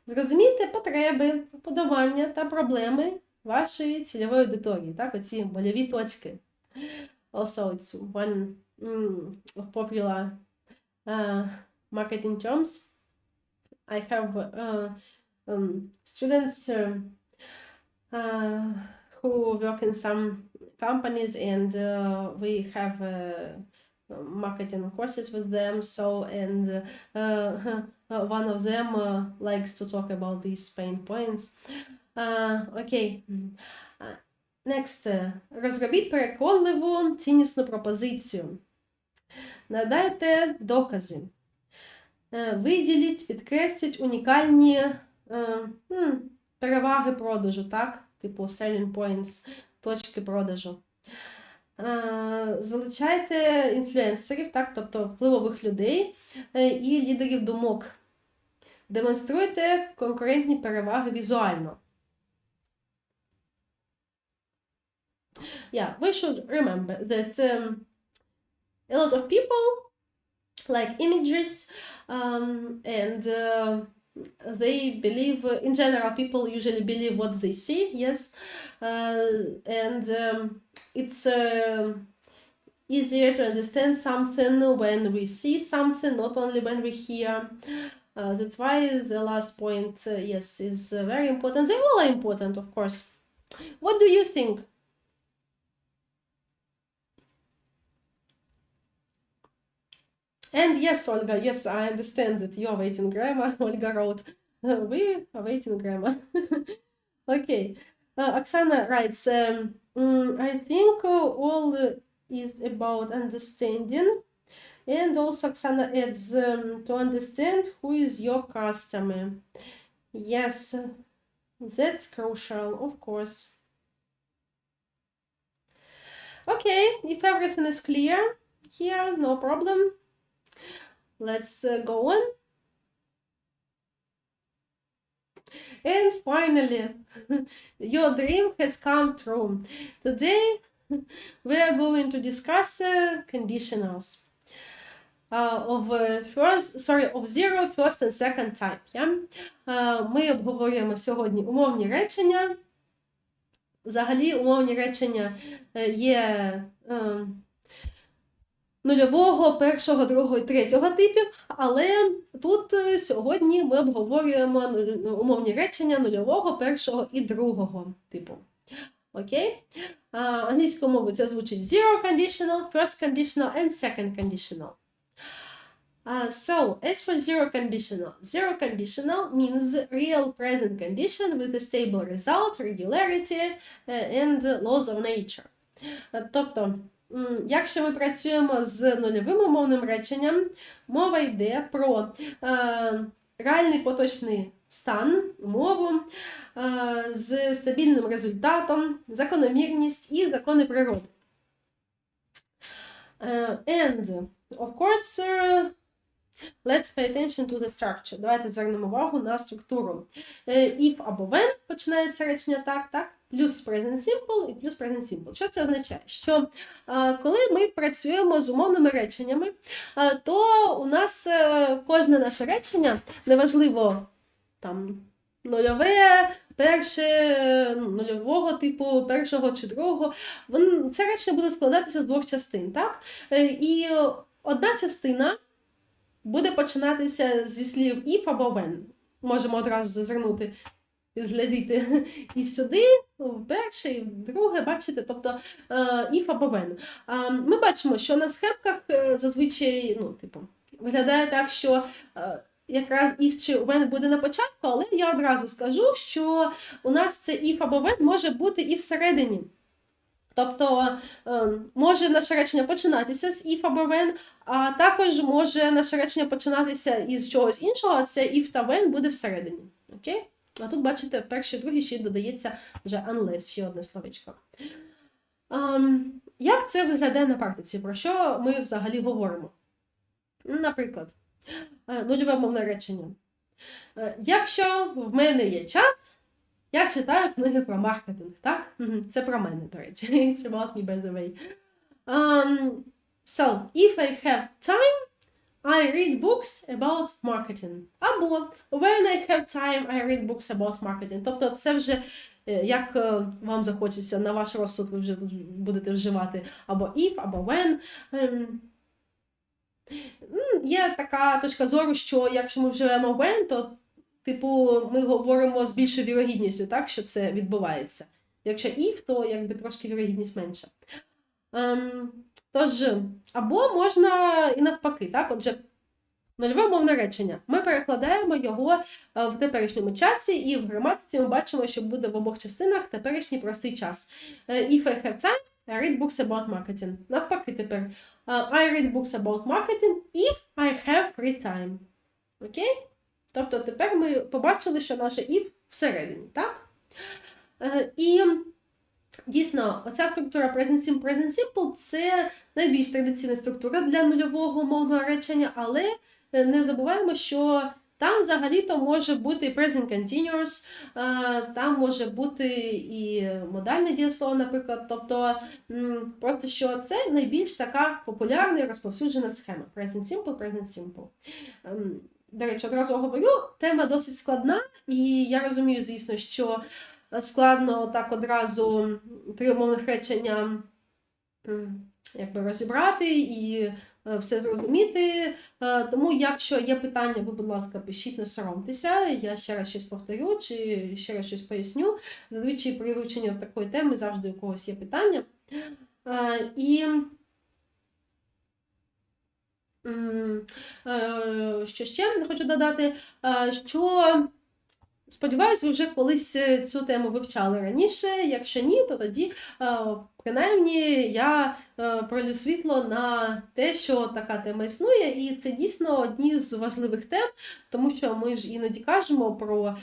Зрозумійте потреби, вподобання та проблеми вашої цільової аудиторії, так, оці больові точки. Also, it's one of popular marketing terms. I have students who work in some companies, and we have marketing courses with them. So, and one of them likes to talk about these pain points. Okay. Next. Розробіть переконливу ціннісну пропозицію. Надайте докази. Виділіть, підкресліть унікальні переваги продажу, так? Типу selling points, точки продажу. Залучайте інфлюенсерів, так? Тобто впливових людей і лідерів думок. Демонструйте конкурентні переваги візуально. Yeah, we should remember that a lot of people like images, and they believe, in general, people usually believe what they see, yes, and it's easier to understand something when we see something, not only when we hear. That's why the last point, yes, is very important. They all are important, of course. What do you think? And yes, Olga, yes, I understand that you are waiting grammar. Olga wrote, we are waiting grammar. Okay. Oksana writes, I think all is about understanding. And also Oksana adds, to understand who is your customer. Yes, that's crucial, of course. Okay, if everything is clear here, no problem. Let's go on. And finally, your dream has come true. Today, we are going to discuss conditionals of zero, first and second type. Yeah? Ми обговорюємо сьогодні умовні речення. Взагалі, умовні речення є нульового, першого, другого і третього типів, але тут сьогодні ми обговорюємо умовні речення нульового, першого і другого типу. Окей? Англійською мовою це звучить zero conditional, first conditional and second conditional. So, as for zero conditional means real present condition with a stable result, regularity and laws of nature. Тобто, якщо ми працюємо з нульовим умовним реченням, мова йде про реальний поточний стан, мову з стабільним результатом, закономірність і закони природи. And, of course, let's pay attention to the structure. Давайте звернемо увагу на структуру. If або when починається речення так, плюс present simple і плюс present simple. Що це означає? Що коли ми працюємо з умовними реченнями, то у нас кожне наше речення, неважливо там нульове, перше, нульового типу, першого чи другого, це речення буде складатися з двох частин, так? І одна частина буде починатися зі слів if або when. Можемо одразу зазирнути, підглядіти і сюди, в перше, і в друге, бачите, тобто if або when. Ми бачимо, що на схемках зазвичай, виглядає так, що якраз if чи when буде на початку, але я одразу скажу, що у нас це if або when може бути і всередині. Тобто, може наше речення починатися з if або when, а також може наше речення починатися із чогось іншого, а це if та when буде всередині. Окей? А тут, бачите, в першій, другій ще додається вже unless, ще одне словечко. Як це виглядає на практиці? Про що ми взагалі говоримо? Наприклад, нульове мовне речення. Якщо в мене є час, я читаю книги про маркетинг, так? Це про мене, до речі. It's about me, by the way. So, if I have time, I read books about marketing. Або when I have time, I read books about marketing. Тобто це вже як вам захочеться, на ваш розсуд ви вже тут будете вживати або if, або when. Є така точка зору, що якщо ми вживаємо when, то типу ми говоримо з більшою вірогідністю, так, що це відбувається. Якщо if, то якби трошки вірогідність менша. Тож, або можна і навпаки, так, отже, нульове мовне речення. Ми перекладаємо його в теперішньому часі, і в граматиці ми бачимо, що буде в обох частинах теперішній простий час. If I have time, I read books about marketing. Навпаки тепер. I read books about marketing if I have free time. Окей? Тобто тепер ми побачили, що наше if всередині, так? І дійсно, оця структура present simple – це найбільш традиційна структура для нульового мовного речення, але не забуваємо, що там взагалі-то може бути present continuous, там може бути і модальне дієслово, наприклад. Тобто, просто що це найбільш така популярна і розповсюджена схема. Present simple. До речі, одразу говорю, тема досить складна, і я розумію, звісно, що складно так одразу три мовних речення якби розібрати і все зрозуміти. Тому, якщо є питання, ви, будь ласка, пишіть, не соромтеся. Я ще раз щось повторю, чи ще раз щось поясню. Зазвичай при вивченні такої теми завжди у когось є питання. І що ще хочу додати, що сподіваюсь, ви вже колись цю тему вивчали раніше. Якщо ні, то тоді, принаймні, я пролю світло на те, що така тема існує. І це дійсно одні з важливих тем, тому що ми ж іноді кажемо про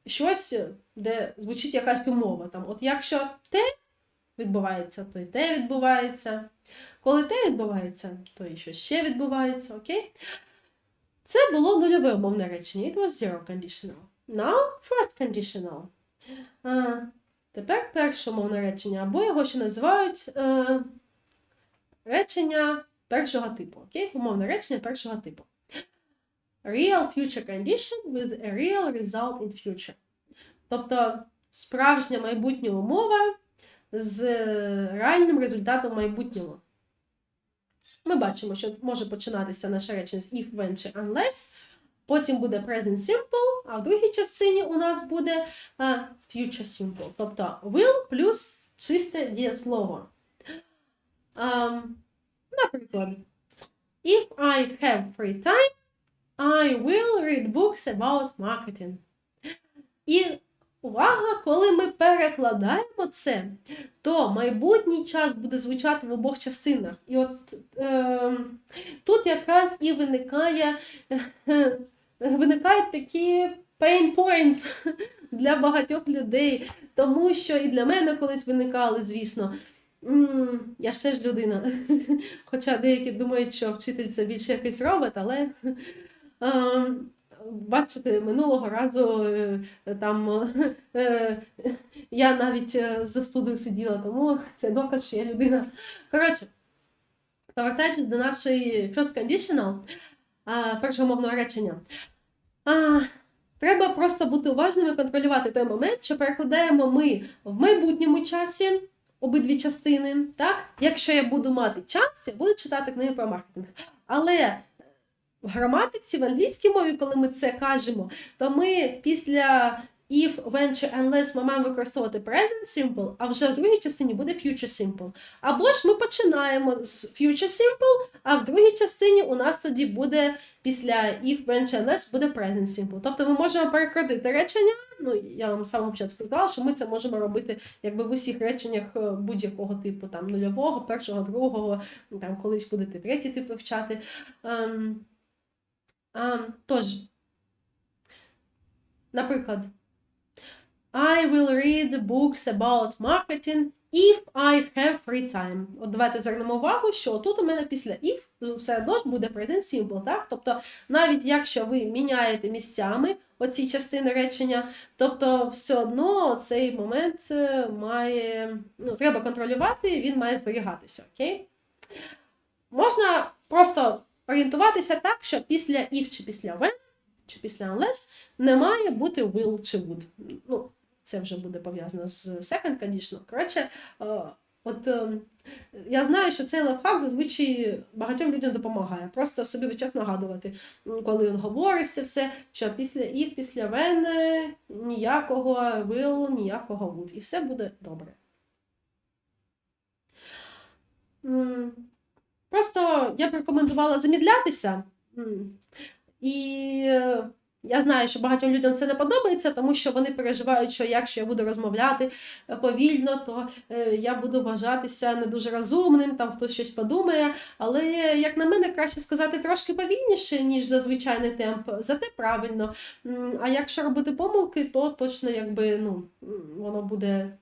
щось, де звучить якась умова. Там, от якщо те відбувається, то й те відбувається. Коли те відбувається, то і що ще відбувається. Окей? Це було нульове мовне речення. It was zero conditional. Now, first conditional. Тепер перше мовне речення, або його ще називають речення першого типу. Окей? Умовне речення першого типу. Real future condition with a real result in future. Тобто, справжня майбутня умова з реальним результатом майбутнього. Ми бачимо, що може починатися наше речення з if, when чи unless. Потім буде present simple, а в другій частині у нас буде future simple. Тобто will плюс чисте дієслово. Наприклад, if I have free time, I will read books about marketing. І увага, коли ми перекладаємо це, то майбутній час буде звучати в обох частинах. І от тут якраз і виникають такі pain points для багатьох людей. Тому що і для мене колись виникали, звісно. Я ж теж людина. Хоча деякі думають, що вчитель це більше якийсь робот, але бачите, минулого разу там я навіть за студою сиділа, тому це доказ, що я людина. Коротше, повертаючись до нашої first conditional, першого мовного речення, треба просто бути уважними і контролювати той момент, що перекладаємо ми в майбутньому часі обидві частини. Так? Якщо я буду мати час, я буду читати книги про маркетинг. Але в граматиці, в англійській мові, коли ми це кажемо, то ми після if, when чи unless ми маємо використовувати present simple, а вже в другій частині буде future simple. Або ж ми починаємо з future simple, а в другій частині у нас тоді буде після if, when чи unless буде present simple. Тобто ми можемо перекладати речення, я вам з самого початку сказала, що ми це можемо робити якби в усіх реченнях будь-якого типу, там нульового, першого, другого, там колись будете третій тип вивчати. Тож, Наприклад, I will read books about marketing if I have free time. От давайте звернемо увагу, що тут у мене після if все одно ж буде present simple, так? Тобто, навіть якщо ви міняєте місцями оці частини речення, тобто все одно цей момент має, треба контролювати, він має зберігатися, окей? Можна просто орієнтуватися так, що після if чи після when, чи після unless не має бути will чи would. Ну, це вже буде пов'язано з second condition. Коротше, я знаю, що цей лайфхак зазвичай багатьом людям допомагає. Просто собі весь час нагадувати, коли говориш це все, що після if, після when ніякого will, ніякого would. І все буде добре. Просто я б рекомендувала замідлятися. І я знаю, що багатьом людям це не подобається, тому що вони переживають, що якщо я буду розмовляти повільно, то я буду вважатися не дуже розумним, там хтось щось подумає. Але, як на мене, краще сказати трошки повільніше, ніж за звичайний темп, зате правильно. А якщо робити помилки, то точно воно буде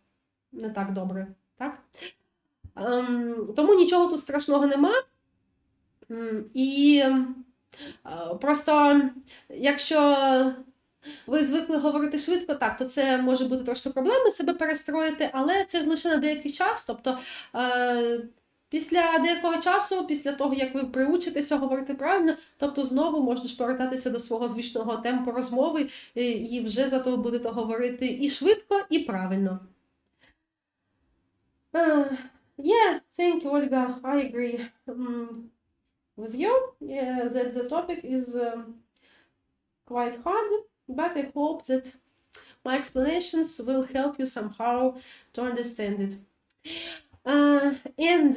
не так добре. Так? Тому нічого тут страшного нема. І просто, якщо ви звикли говорити швидко, так, то це може бути трошки проблеми себе перестроїти, але це ж лише на деякий час. Тобто, після деякого часу, після того, як ви приучитеся говорити правильно, тобто знову можна ж повертатися до свого звичного темпу розмови і вже зато будете говорити і швидко, і правильно. Yeah, thank you, Olga. I agree with you. Yeah, that the topic is quite hard, but I hope that my explanations will help you somehow to understand it. And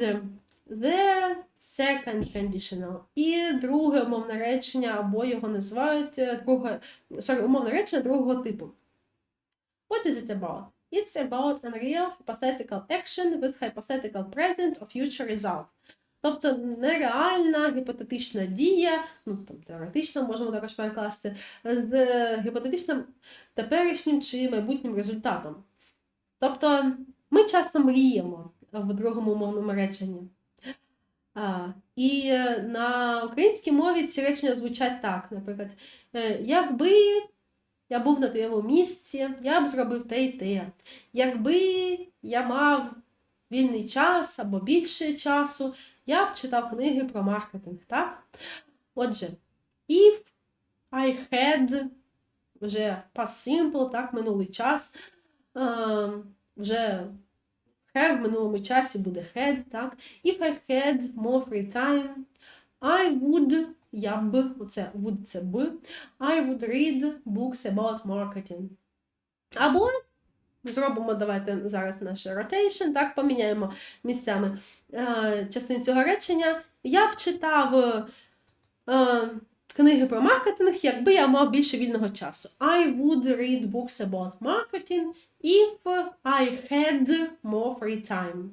the second conditional. І друге умовне речення, або його називають умовне речення другого типу. What is it about? It's about a real hypothetical action with hypothetical present or future result. Тобто нереальна гіпотетична дія, теоретично можемо також перекласти, з гіпотетичним теперішнім чи майбутнім результатом. Тобто ми часто мріємо в другому мовному реченні. І на українській мові ці речення звучать так, наприклад, якби я був на твоєму місці, я б зробив те і те. Якби я мав вільний час або більше часу, я б читав книги про маркетинг, так? Отже, if I had, вже past simple, так, минулий час, вже have в минулому часі буде had, так? If I had more free time, I would, я б, оце would це б, I would read books about marketing. Або зробимо, давайте зараз наш rotation, так, поміняємо місцями частину цього речення. Я б читав книги про маркетинг, якби я мав більше вільного часу. I would read books about marketing if I had more free time.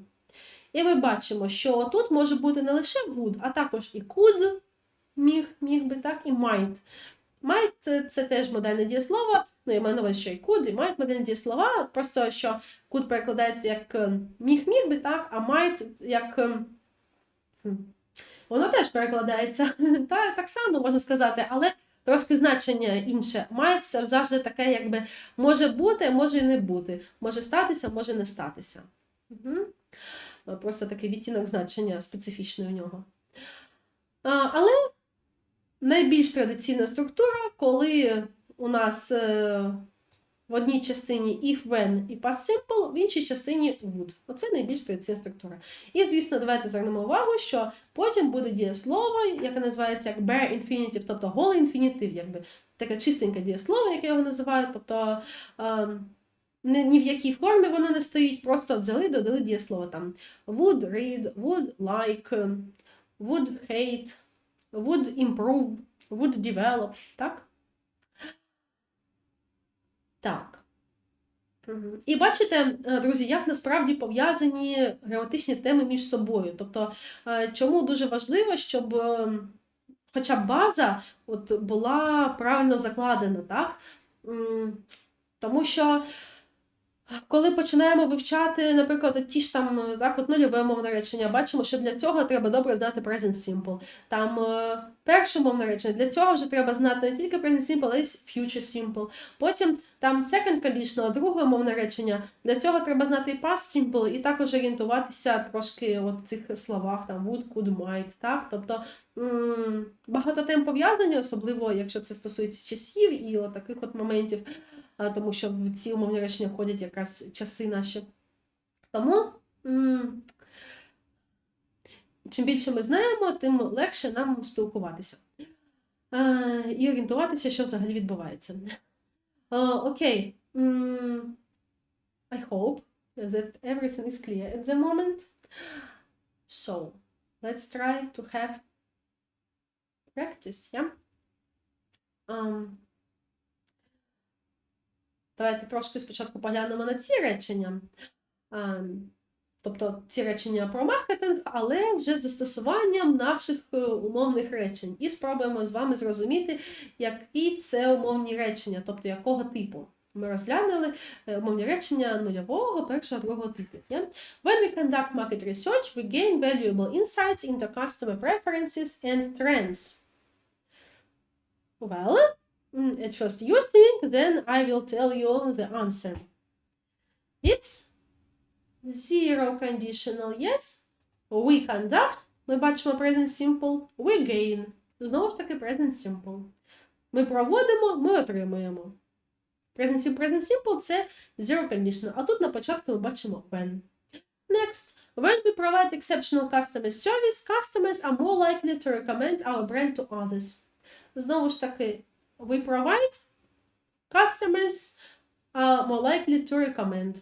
І ми бачимо, що тут може бути не лише would, а також і could, міг би, так, і might. Might – це теж модальне дієслово, я маю на увазі, що і could, і might – модальне дієслова, просто що could перекладається як міг би, так, а might як воно теж перекладається, так само можна сказати, але трошки значення інше. Might – це завжди таке, якби може бути, може і не бути, може статися, може не статися. Просто такий відтінок значення специфічний у нього. Але найбільш традиційна структура, коли у нас в одній частині if, when і past simple, в іншій частині would. Оце найбільш традиційна структура. І, звісно, давайте звернемо увагу, що потім буде дієслово, яке називається як bare infinitive, тобто голий інфінітив, якби таке чистеньке дієслово, яке його називають, тобто ні в якій формі воно не стоїть, просто взяли, додали дієслово там would read, would like, would hate, would improve, would develop, так? Так. І бачите, друзі, як насправді пов'язані граматичні теми між собою. Тобто, чому дуже важливо, щоб хоча б база була правильно закладена, так? Тому що коли починаємо вивчати, наприклад, ті ж там, так, от нульове мовне речення, бачимо, що для цього треба добре знати present simple. Там перше мовне речення, для цього вже треба знати не тільки present simple, але й future simple. Потім там second conditional, друге мовне речення, для цього треба знати і past simple, і також орієнтуватися трошки в цих словах, там would, could, might, так? Тобто багато тем пов'язані, особливо, якщо це стосується часів і таких от моментів, тому що в ці умовні речення входять якраз часи наші. Тому, чим більше ми знаємо, тим легше нам спілкуватися. І орієнтуватися, що взагалі відбувається. Окей. I hope that everything is clear at the moment. So, let's try to have practice, yeah? Давайте трошки спочатку поглянемо на ці речення. Тобто ці речення про маркетинг, але вже з застосуванням наших умовних речень. І спробуємо з вами зрозуміти, які це умовні речення, тобто якого типу. Ми розглянули умовні речення нульового, першого, другого типів. Yeah? When we conduct market research, we gain valuable insights into customer preferences and trends. Well, at first you think, then I will tell you the answer. It's zero conditional, yes. We conduct, ми бачимо present simple, we gain. Знову ж таки present simple. Ми проводимо, ми отримуємо. Present simple – це zero conditional, а тут на початку ми бачимо when. Next, when we provide exceptional customer service, customers are more likely to recommend our brand to others. Знову ж таки, we provide, customers are more likely to recommend.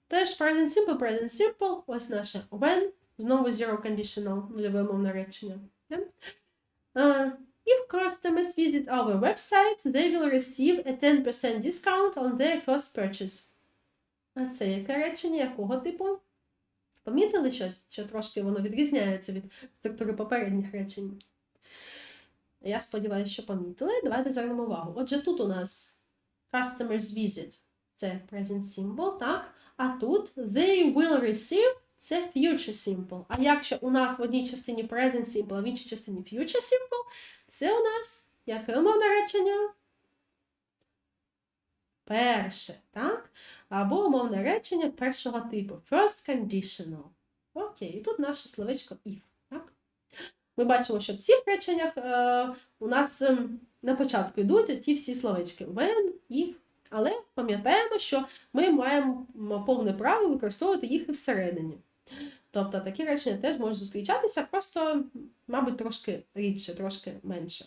Теж present simple, ось наше when, знову zero conditional, нульове мовне речення. If customers visit our website, they will receive a 10% discount on their first purchase. А це яке речення, якого типу? Помітили щось, що трошки воно відрізняється від структури попередніх речень? Я сподіваюся, що помітили. Давайте звернемо увагу. Отже, тут у нас customers visit – це present simple, так? А тут they will receive – це future simple. А якщо у нас в одній частині present simple, а в іншій частині future simple, це у нас яке умовне речення? Перше, так? Або умовне речення першого типу. First conditional. Окей, і тут наше словечко if, так? Ми бачимо, що в цих реченнях у нас на початку йдуть ті всі словечки when, if, але пам'ятаємо, що ми маємо повне право використовувати їх і всередині. Тобто такі речення теж можуть зустрічатися, просто, мабуть, трошки рідше, трошки менше.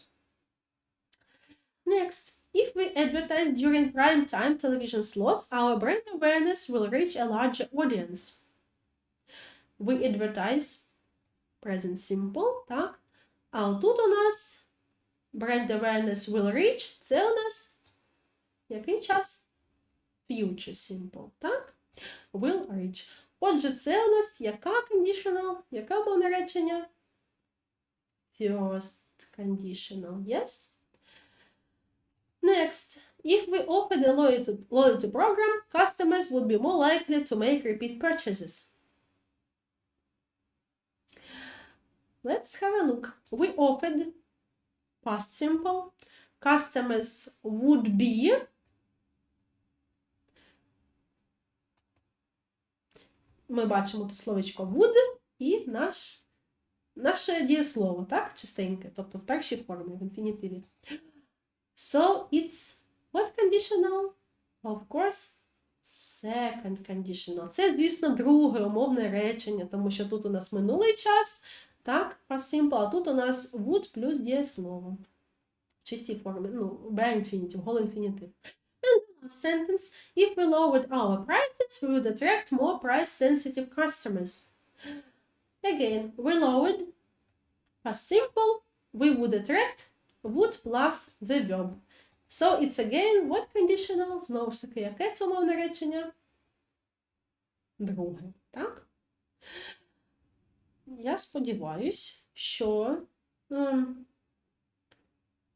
Next. If we advertise during prime time television slots, our brand awareness will reach a larger audience. We advertise present simple, так? А отут у нас brand awareness will reach, це у нас який час? Future simple, так? Will reach. Отже, це у нас яка conditional? Яке умовне речення? First conditional, yes? Next, if we offered a loyalty program, customers would be more likely to make repeat purchases. Let's have a look. We offered past simple. Customers would be. Ми бачимо тут словечко would і наше дієслово, так? Чистеньке, тобто в першій формі, в інфінітиві. So it's what conditional? Of course, second conditional. Це, звісно, друге умовне речення, тому що тут у нас минулий час, так, past simple, а тут у нас would плюс дієслово. В чистій формі, bare infinitive, whole infinitive. And the last sentence, if we lowered our prices, we would attract more price-sensitive customers. Again, we lowered, past simple, we would attract, would plus the verb. So it's again what conditional? Знову ж таки, яке це умовне речення? Друге, так? Я сподіваюсь, що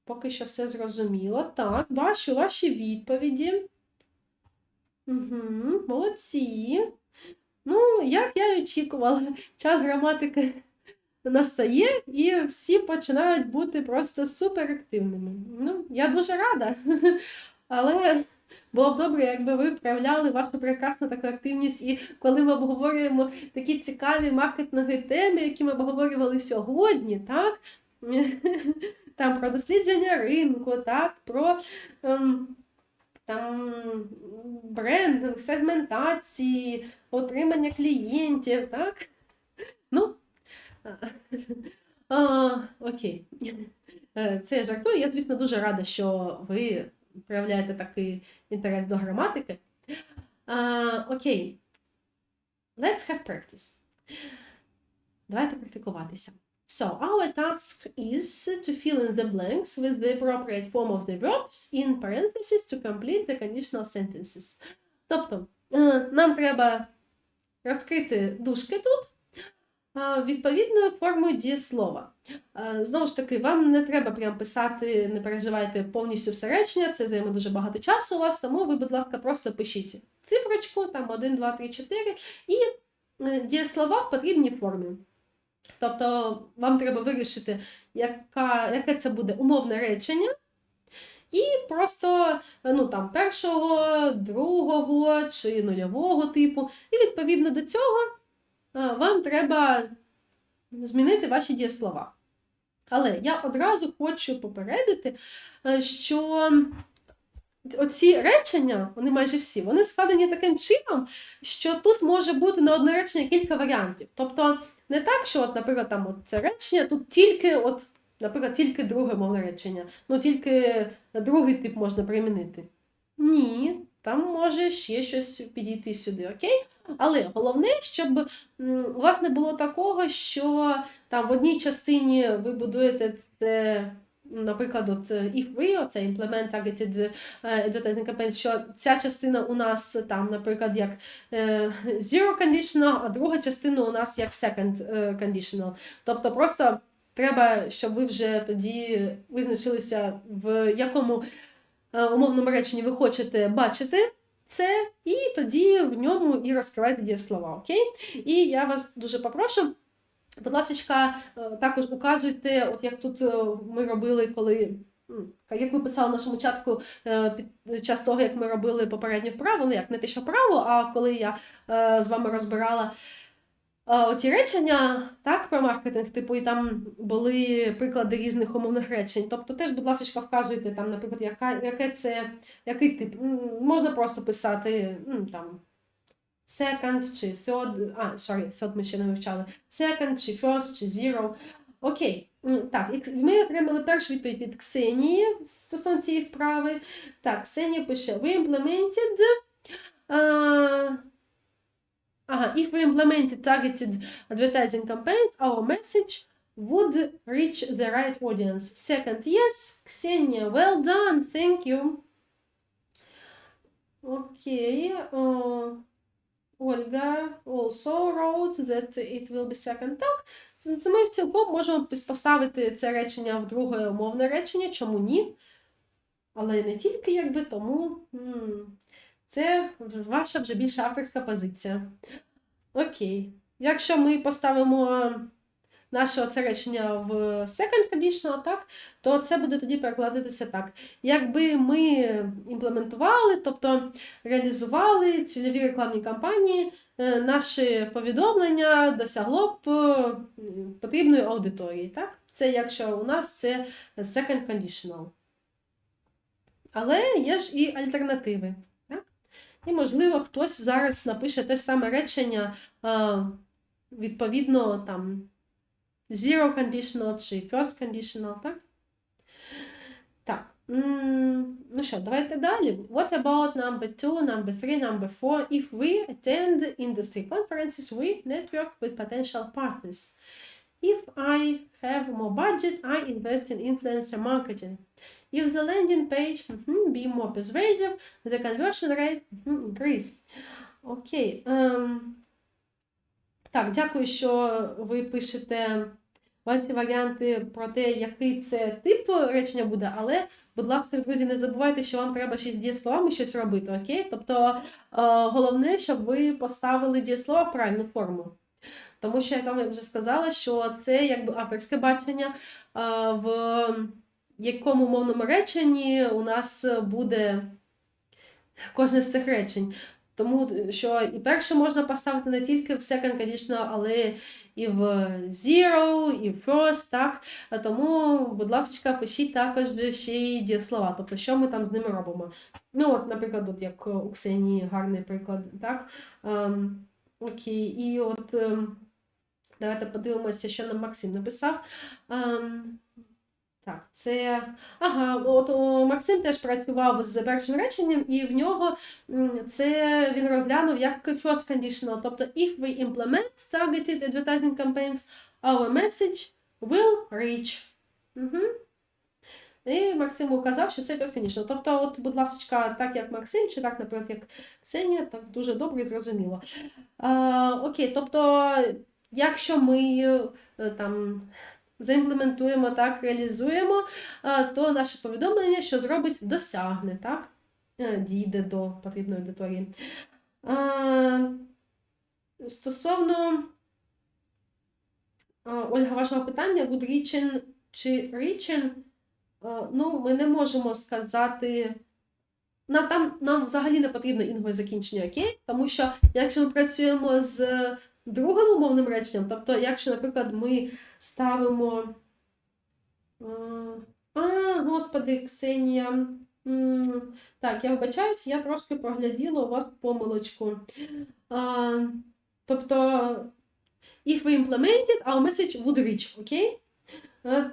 Поки що все зрозуміло. Так, бачу ваші відповіді. Молодці. Ну, як я і очікувала, час граматики настає, і всі починають бути просто суперактивними. Ну, я дуже рада, але було б добре, якби ви проявляли вашу прекрасну таку активність, і коли ми обговорюємо такі цікаві маркетингові теми, які ми обговорювали сьогодні, так? Там про дослідження ринку, так, про там брендинг, сегментації, отримання клієнтів, так? Ну, окей. Це я жартую. Я, звісно, дуже рада, що ви проявляєте такий інтерес до граматики. Окей. Let's have practice. Давайте практикуватися. So, our task is to fill in the blanks with the appropriate form of the verbs in parentheses to complete the conditional sentences. Тобто, нам треба розкрити дужки тут відповідною формою дієслова. Знову ж таки, вам не треба прям писати, не переживайте повністю все речення, це займе дуже багато часу у вас, тому ви, будь ласка, просто пишіть цифрочку, там 1, 2, 3, 4, і дієслова в потрібній формі. Тобто, вам треба вирішити, яке це буде умовне речення, і просто, ну, там, першого, другого чи нульового типу, і відповідно до цього вам треба змінити ваші дієслова. Але я одразу хочу попередити, що оці речення, вони майже всі, вони складені таким чином, що тут може бути на одне речення кілька варіантів. Тобто не так, що, от, наприклад, там от це речення, тут тільки, от, наприклад, тільки друге мовне речення, ну тільки другий тип можна примінити. Ні, там може ще щось підійти сюди, окей? Але головне, щоб у вас не було такого, що там в одній частині ви будуєте це, наприклад, от if we, оце implement targeted advertising campaigns, що ця частина у нас там, наприклад, як zero conditional, а друга частина у нас як second conditional. Тобто просто треба, щоб ви вже тоді визначилися, в якому умовному реченні ви хочете бачити це, і тоді в ньому і розкривайте дієслова, окей? І я вас дуже попрошу, будь ласка, також указуйте, от як тут ми робили, коли, як ми писали в нашому чатку під час того, як ми робили попередню вправу, ну як не те, що вправу, а коли я з вами розбирала оті речення, так, про маркетинг, типу, і там були приклади різних умовних речень. Тобто теж, будь ласка, вказуйте, там, наприклад, який тип. Можна просто писати, там, second чи third, third ми ще не вивчали, second чи first чи zero. Окей, так, ми отримали першу відповідь від Ксенії стосовно цієї вправи. Так, Ксенія пише, we implemented if we implemented targeted advertising campaigns, our message would reach the right audience. Second, yes, Ksenia, well done, thank you. Okay, Olga also wrote that it will be second. Так, це ми цілком можемо поставити це речення в друге умовне речення, чому ні? Але не тільки, якби, тому це ваша вже більш авторська позиція. Окей. Якщо ми поставимо наше оце речення в second conditional, так, то це буде тоді перекладатися так. Якби ми імплементували, тобто реалізували цільові рекламні кампанії, наше повідомлення досягло б потрібної аудиторії. Так? Це якщо у нас це second conditional. Але є ж і альтернативи. І, можливо, хтось зараз напише те ж саме речення, відповідно, там, zero conditional чи first conditional, так? Так, ну що, давайте далі. What about number 2, number 3, number 4? If we attend industry conferences, we network with potential partners. If I have more budget, I invest in influencer marketing. If the landing page be more persuasive, the conversion rate increase. Окей. Так, дякую, що ви пишете ваші варіанти про те, який це тип речення буде, але, будь ласка, друзі, не забувайте, що вам треба ще з дієсловами щось робити, окей? Тобто, головне, щоб ви поставили дієслова в правильну форму. Тому що, як я вам вже сказала, що це якби авторське бачення, в якому мовному реченні у нас буде кожне з цих речень. Тому що і перше можна поставити не тільки в second conditional, але і в zero, і в first, так? Тому, будь ласка, пишіть також ще й дієслова, тобто, що ми там з ними робимо. Ну, от, наприклад, от як у Ксенії гарний приклад, так? Окей, і от давайте подивимося, що нам Максим написав. Так, це... Ага, от Максим теж працював з першим реченням, і в нього це він розглянув як first conditional. Тобто, if we implement targeted advertising campaigns, our message will reach. І Максим указав, що це first conditional. Тобто, от, будь ласка, так як Максим, чи так, наприклад, як Ксенія, так дуже добре і зрозуміло. Окей, тобто, якщо ми там... заімплементуємо, так, реалізуємо, то наше повідомлення, що зробить, досягне, так, дійде до потрібної аудиторії. Стосовно, Ольга, вашого питання, would reaching чи reaching, ну, ми не можемо сказати, нам взагалі не потрібно інгове закінчення, окей? Тому що, якщо ми працюємо з другим умовним реченням, тобто, якщо, наприклад, ми ставимо... Господи, Ксенія. Так, я вибачаюсь, я трошки прогляділа у вас помилочку. Тобто, if we implemented, our message would reach, окей?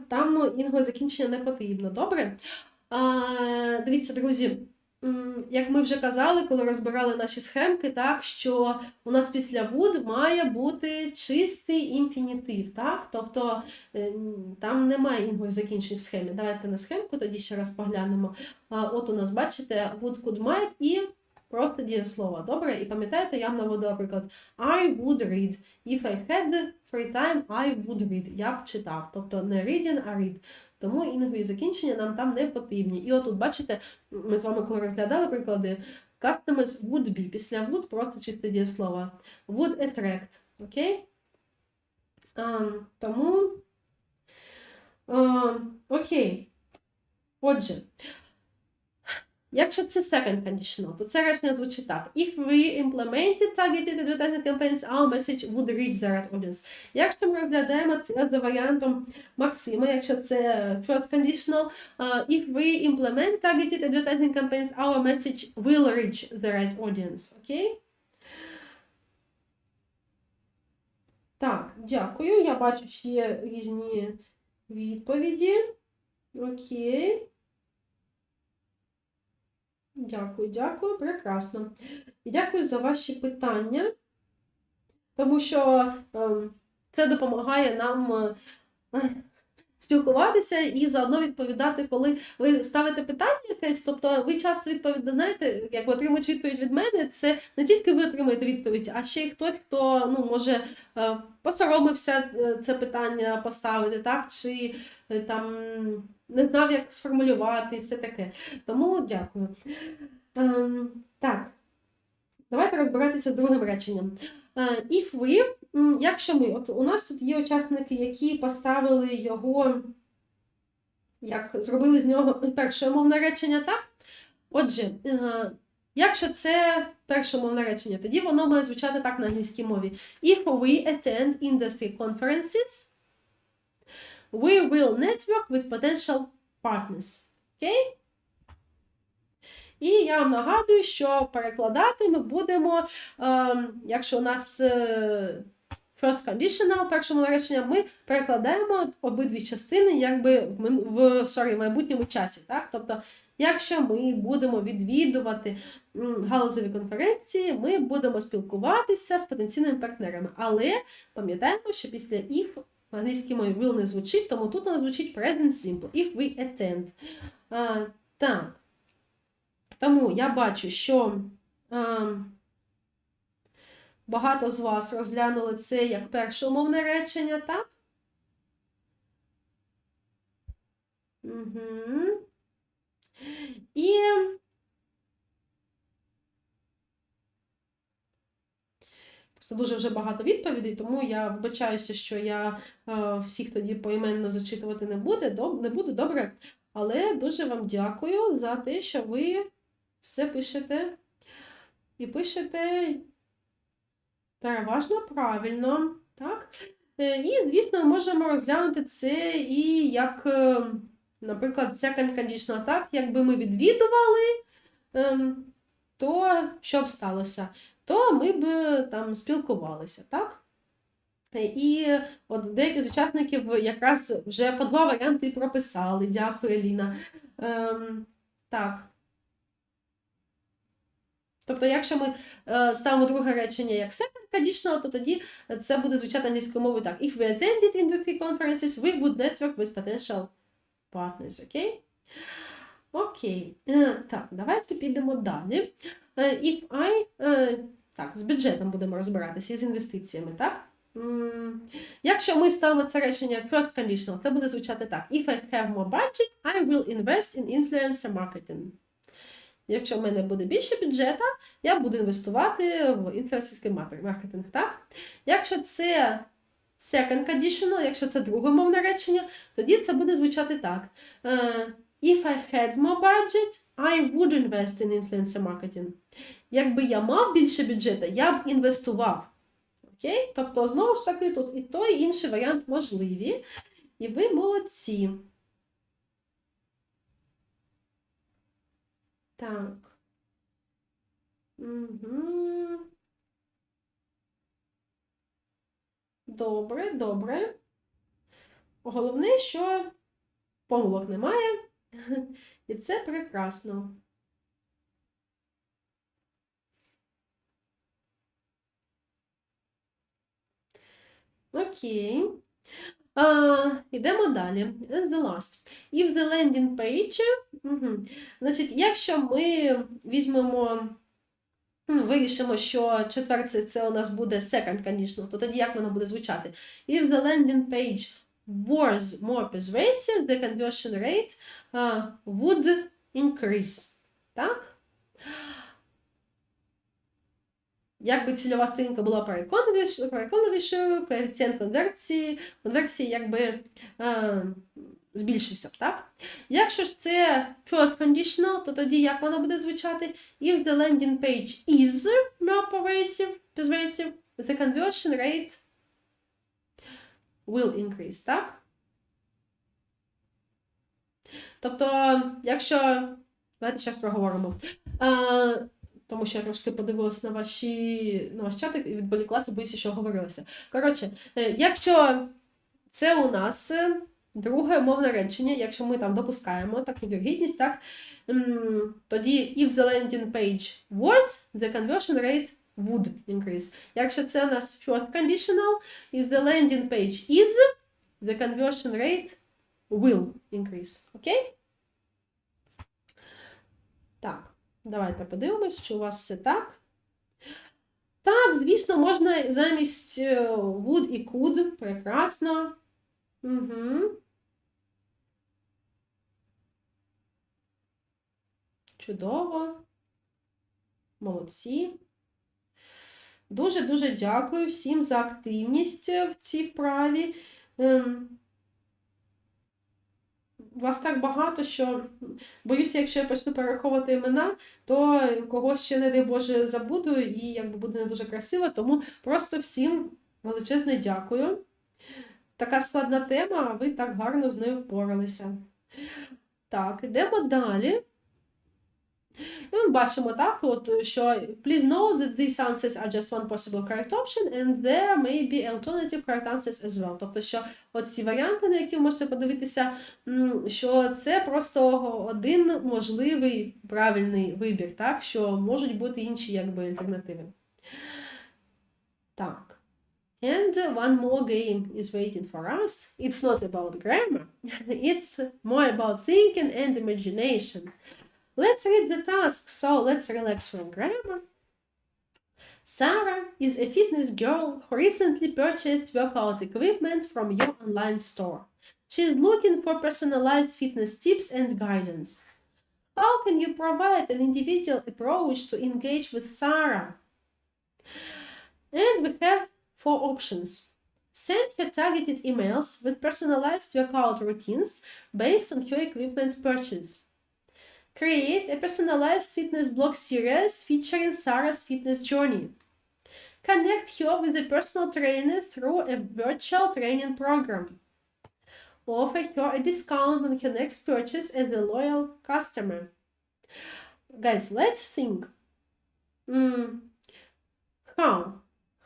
Там інгове закінчення не потрібно, добре? Дивіться, друзі. Як ми вже казали, коли розбирали наші схемки, так, що у нас після would має бути чистий інфінітив, так? Тобто там немає інгових закінчень в схемі. Давайте на схемку тоді ще раз поглянемо. От у нас, бачите, would, could, might і просто дієслова. Добре? І пам'ятаєте, я вам наводила приклад I would read. If I had free time, I would read. Я б читав. Тобто не reading, а read. Тому інгові закінчення нам там не потрібні. І отут, бачите, ми з вами коли розглядали приклади, customers would be. Після would просто чисте дієслово. Would attract. Окей? Тому, окей. Отже, якщо це second conditional, то це речення звучить так. If we implemented targeted advertising campaigns, our message would reach the right audience. Якщо ми розглядаємо це за варіантом Максима, якщо це first conditional, if we implement targeted advertising campaigns, our message will reach the right audience. Окей? Так, дякую. Я бачу ще різні відповіді. Окей. Дякую, прекрасно. І дякую за ваші питання, тому що це допомагає нам спілкуватися і заодно відповідати, коли ви ставите питання якесь, тобто ви часто відповідаєте, знаєте, як ви отримуєте відповідь від мене, це не тільки ви отримуєте відповідь, а ще й хтось, хто, ну, може, посоромився це питання поставити, так, чи там не знав, як сформулювати і все таке. Тому дякую. Так, давайте розбиратися з другим реченням. If we, якщо ми, от у нас тут є учасники, які поставили його, як зробили з нього перше мовне речення, так? Отже, якщо це перше мовне речення, тоді воно має звучати так на англійській мові. If we attend industry conferences, we will network with potential partners. Окей? І я вам нагадую, що перекладати ми будемо, якщо у нас first conditional, першому речення, ми перекладаємо обидві частини якби в майбутньому часі. Так? Тобто, якщо ми будемо відвідувати галузеві конференції, ми будемо спілкуватися з потенційними партнерами. Але пам'ятаємо, що після if в англійській мові will не звучить, тому тут у нас звучить present simple. If we attend. Так. Тому я бачу, що багато з вас розглянули це як перше умовне речення, так? І просто дуже вже багато відповідей, тому я вибачаюся, що я всіх тоді поіменно зачитувати не буду, добре. Але дуже вам дякую за те, що ви все пишете. І пишете переважно правильно, так? І, звісно, можемо розглянути це і як, наприклад, second conditional, так? Якби ми відвідували, то що б сталося? То ми б там спілкувалися, так? І от деякі з учасників якраз вже по 2 варіанти прописали. Дякую, Аліна. Так. Тобто, якщо ми ставимо друге речення як second conditional, то тоді це буде звучати англійською мовою так. If we attended industry conferences, we would network with potential partners. Окей? Окей. Так, давайте підемо далі. If I... Так, з бюджетом будемо розбиратися, і з інвестиціями, так? Якщо ми ставимо це речення first conditional, це буде звучати так. If I have more budget, I will invest in influencer marketing. Якщо в мене буде більше бюджету, я буду інвестувати в інфлюенсерський маркетинг, так? Якщо це second conditional, якщо це друге мовне речення, тоді це буде звучати так. If I had more budget, I would invest in influencer marketing. Якби я мав більше бюджету, я б інвестував. Окей? Тобто, знову ж таки, тут і той, і інший варіант можливі. І ви молодці. Так. Добре, добре. Головне, що помилок немає. І це прекрасно. Окей. Йдемо далі. The last. If the landing page, значить, якщо ми візьмемо, вирішимо, що четверте це у нас буде second conditional, то тоді як воно буде звучати? If the landing page was more persuasive, the conversion rate would increase. Так? Якби цільова сторінка була переконливішою, коефіцієнт конверсії якби збільшився б, так? Якщо ж це first conditional, то тоді як воно буде звучати? If the landing page is more persuasive, the conversion rate will increase, так? Тобто, якщо... Давайте зараз проговоримо. Тому що я трошки подивилася на ваш чатик і відволіклася, боюся, що говорилося. Коротше, якщо це у нас друге мовне речення, якщо ми там допускаємо таку вірогідність, так, тоді if the landing page was, the conversion rate would increase. Якщо це у нас first conditional, if the landing page is, the conversion rate will increase. Окей? Так. Давайте подивимось, чи у вас все так. Так, звісно, можна замість would і could. Прекрасно. Чудово. Молодці. Дуже-дуже дякую всім за активність в цій вправі. Вас так багато, що боюся, якщо я почну перераховувати імена, то когось ще, не дай Боже, забуду і якби буде не дуже красиво. Тому просто всім величезне дякую. Така складна тема, а ви так гарно з нею впоралися. Так, йдемо далі. І ми бачимо так, от, що please note that these answers are just one possible correct option and there may be alternative correct answers as well. Тобто, що оці варіанти, на які ви можете подивитися, що це просто один можливий правильний вибір, так, що можуть бути інші якби альтернативи. Так. And one more game is waiting for us. It's not about grammar. It's more about thinking and imagination. Let's read the task, so let's relax from grammar. Sarah is a fitness girl who recently purchased workout equipment from your online store. She's looking for personalized fitness tips and guidance. How can you provide an individual approach to engage with Sarah? And we have 4 options. Send her targeted emails with personalized workout routines based on her equipment purchase. Create a personalized fitness blog series featuring Sarah's fitness journey. Connect her with a personal trainer through a virtual training program. Offer her a discount on her next purchase as a loyal customer. Guys, let's think.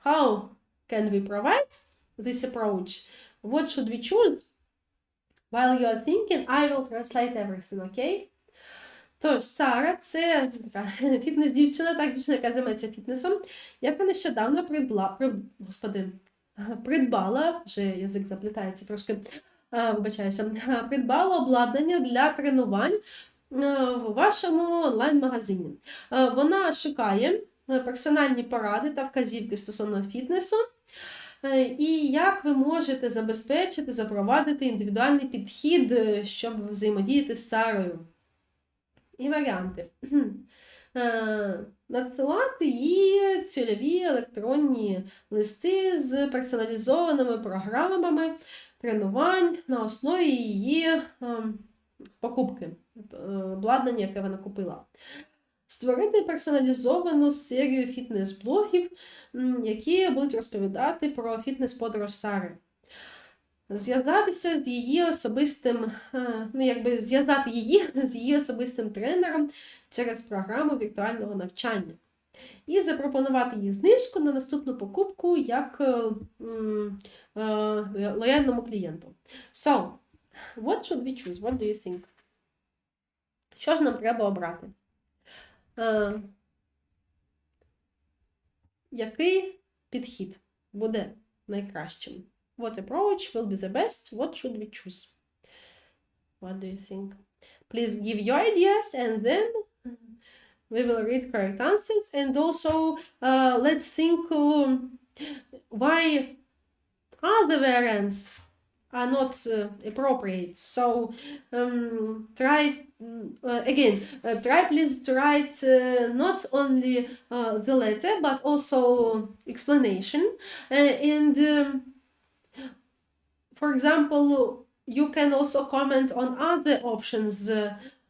How can we provide this approach? What should we choose? While you are thinking, I will translate everything, okay? Тож, Сара – це така фітнес-дівчина, так, дівчина, яка займається фітнесом, яка нещодавно придбала, вже язик заплітається трошки, вибачаюся, придбала обладнання для тренувань в вашому онлайн-магазині. Вона шукає персональні поради та вказівки стосовно фітнесу, і як ви можете забезпечити, запровадити індивідуальний підхід, щоб взаємодіяти з Сарою. І варіанти. Надсилати їй цільові електронні листи з персоналізованими програмами тренувань на основі її покупки, обладнання, яке вона купила. Створити персоналізовану серію фітнес-блогів, які будуть розповідати про фітнес-подорож Сари. Зв'язатися з її особистим, зв'язати її з її особистим тренером через програму віртуального навчання. І запропонувати їй знижку на наступну покупку як лояльному клієнту. So, what should we choose? What do you think? Що ж нам треба обрати? Який підхід буде найкращим? What approach will be the best? What should we choose? What do you think? Please give your ideas and then we will read correct answers. And also let's think why other variants are not appropriate. So try please to write not only the letter but also explanation and for example, you can also comment on other options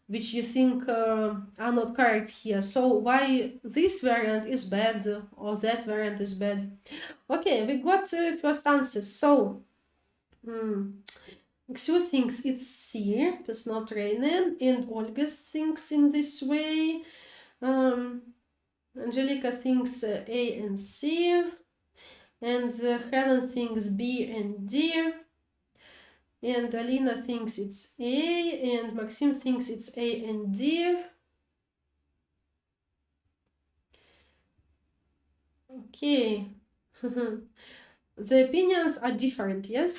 which you think are not correct here. So why this variant is bad or that variant is bad. Okay, we got first answers. So, Xu thinks it's C, personal trainer, and Olga thinks in this way. Angelica thinks A and C, and Helen thinks B and D. And Alina thinks it's A, and Maxim thinks it's A and D. Okay. The opinions are different, yes?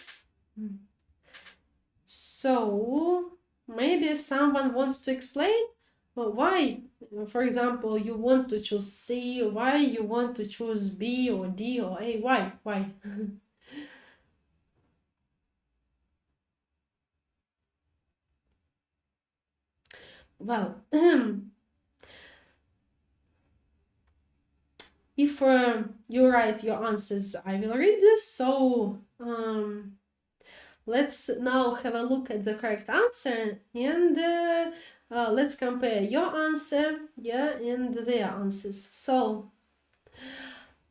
So, maybe someone wants to explain why, for example, you want to choose C, why you want to choose B or D or A, why? Well, if you write your answers, I will read this. So let's now have a look at the correct answer and let's compare your answer, and their answers. So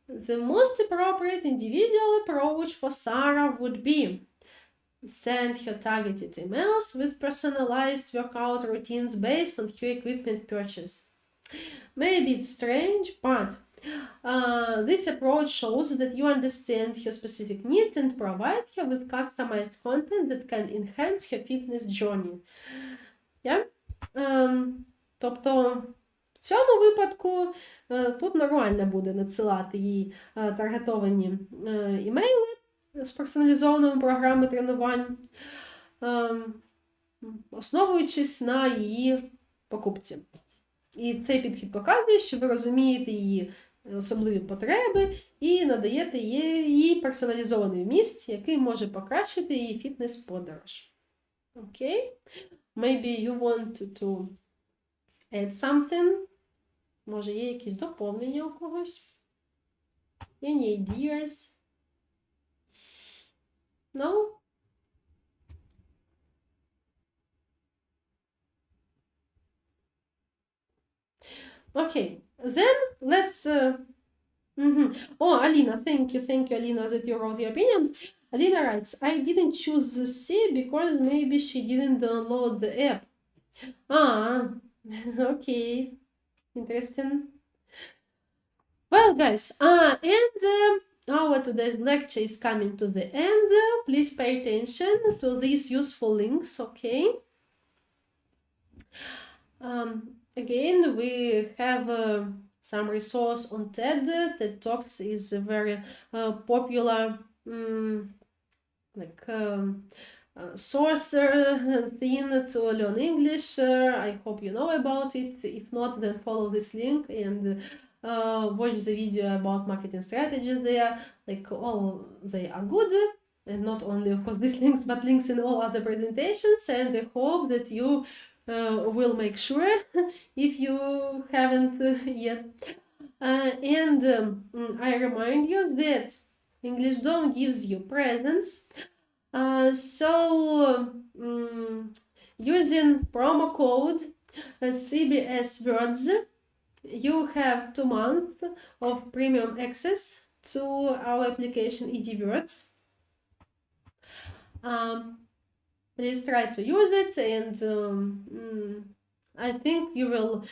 the most appropriate individual approach for Sarah would be send her targeted emails with personalized workout routines based on her equipment purchase. Maybe it's strange, but this approach shows that you understand her specific needs and provide her with customized content that can enhance her fitness journey. Тобто, в цьому випадку тут нормально буде надсилати їй таргетовані імейли з персоналізованими програмами тренувань, основуючись на її покупці. І цей підхід показує, що ви розумієте її особливі потреби і надаєте їй персоналізований вміст, який може покращити її фітнес-подорож. Okay, maybe you want to add something. Може, є якісь доповнення у когось? Any ideas? No? Okay, then let's... Oh, Alina, thank you, Alina, that you wrote the opinion. Alina writes, I didn't choose C because maybe she didn't download the app. Ah, okay, interesting. Well, guys, and our today's lecture is coming to the end. Please pay attention to these useful links, okay? Again, we have some resource on TED. TED Talks is a very popular source thing to learn English. I hope you know about it. If not, then follow this link and watch the video about marketing strategies there. Like all, they are good. And not only, of course, these links, but links in all other presentations. And I hope that you will make sure if you haven't yet. And I remind you that Englishdom gives you presents. So using promo code CBS Words, you have 2 months of premium access to our application ED Words. Please try to use it, and I think you will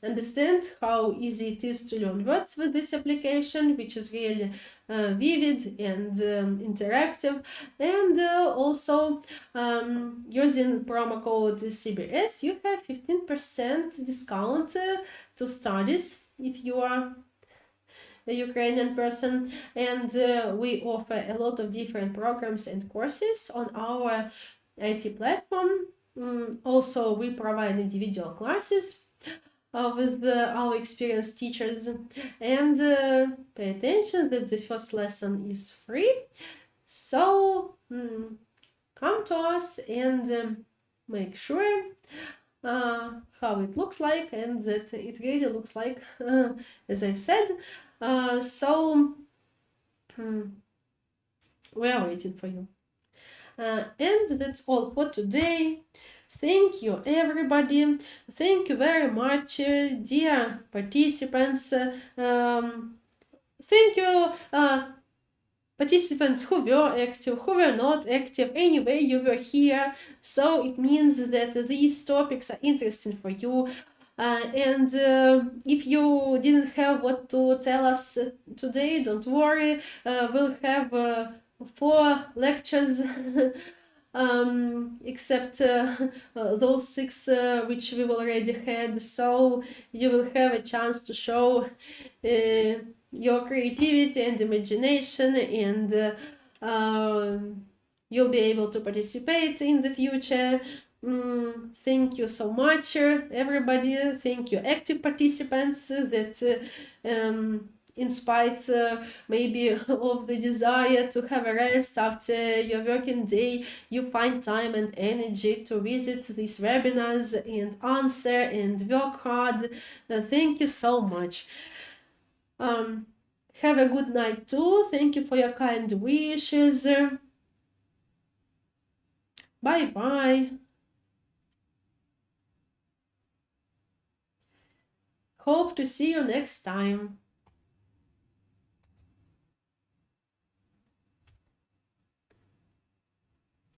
understand how easy it is to learn words with this application, which is really vivid and interactive. And also using promo code CBS, you have 15% discount to studies if you are a Ukrainian person, and we offer a lot of different programs and courses on our IT platform. Also, we provide individual classes with our experienced teachers, and pay attention that the first lesson is free. So come to us and make sure how it looks like, and that it really looks like as I've said. So we are waiting for you. And that's all for today. Thank you, everybody. Thank you very much, dear participants. Thank you, participants who were active, who were not active. Anyway, you were here, so it means that these topics are interesting for you. And if you didn't have what to tell us today, don't worry. We'll have 4 lectures, except those 6 which we've already had. So you will have a chance to show your creativity and imagination, and you'll be able to participate in the future. Thank you so much, everybody. Thank you, active participants, that in spite maybe of the desire to have a rest after your working day, you find time and energy to visit these webinars and answer and work hard. Thank you so much. Have a good night too. Thank you for your kind wishes. Bye-bye. Hope to see you next time.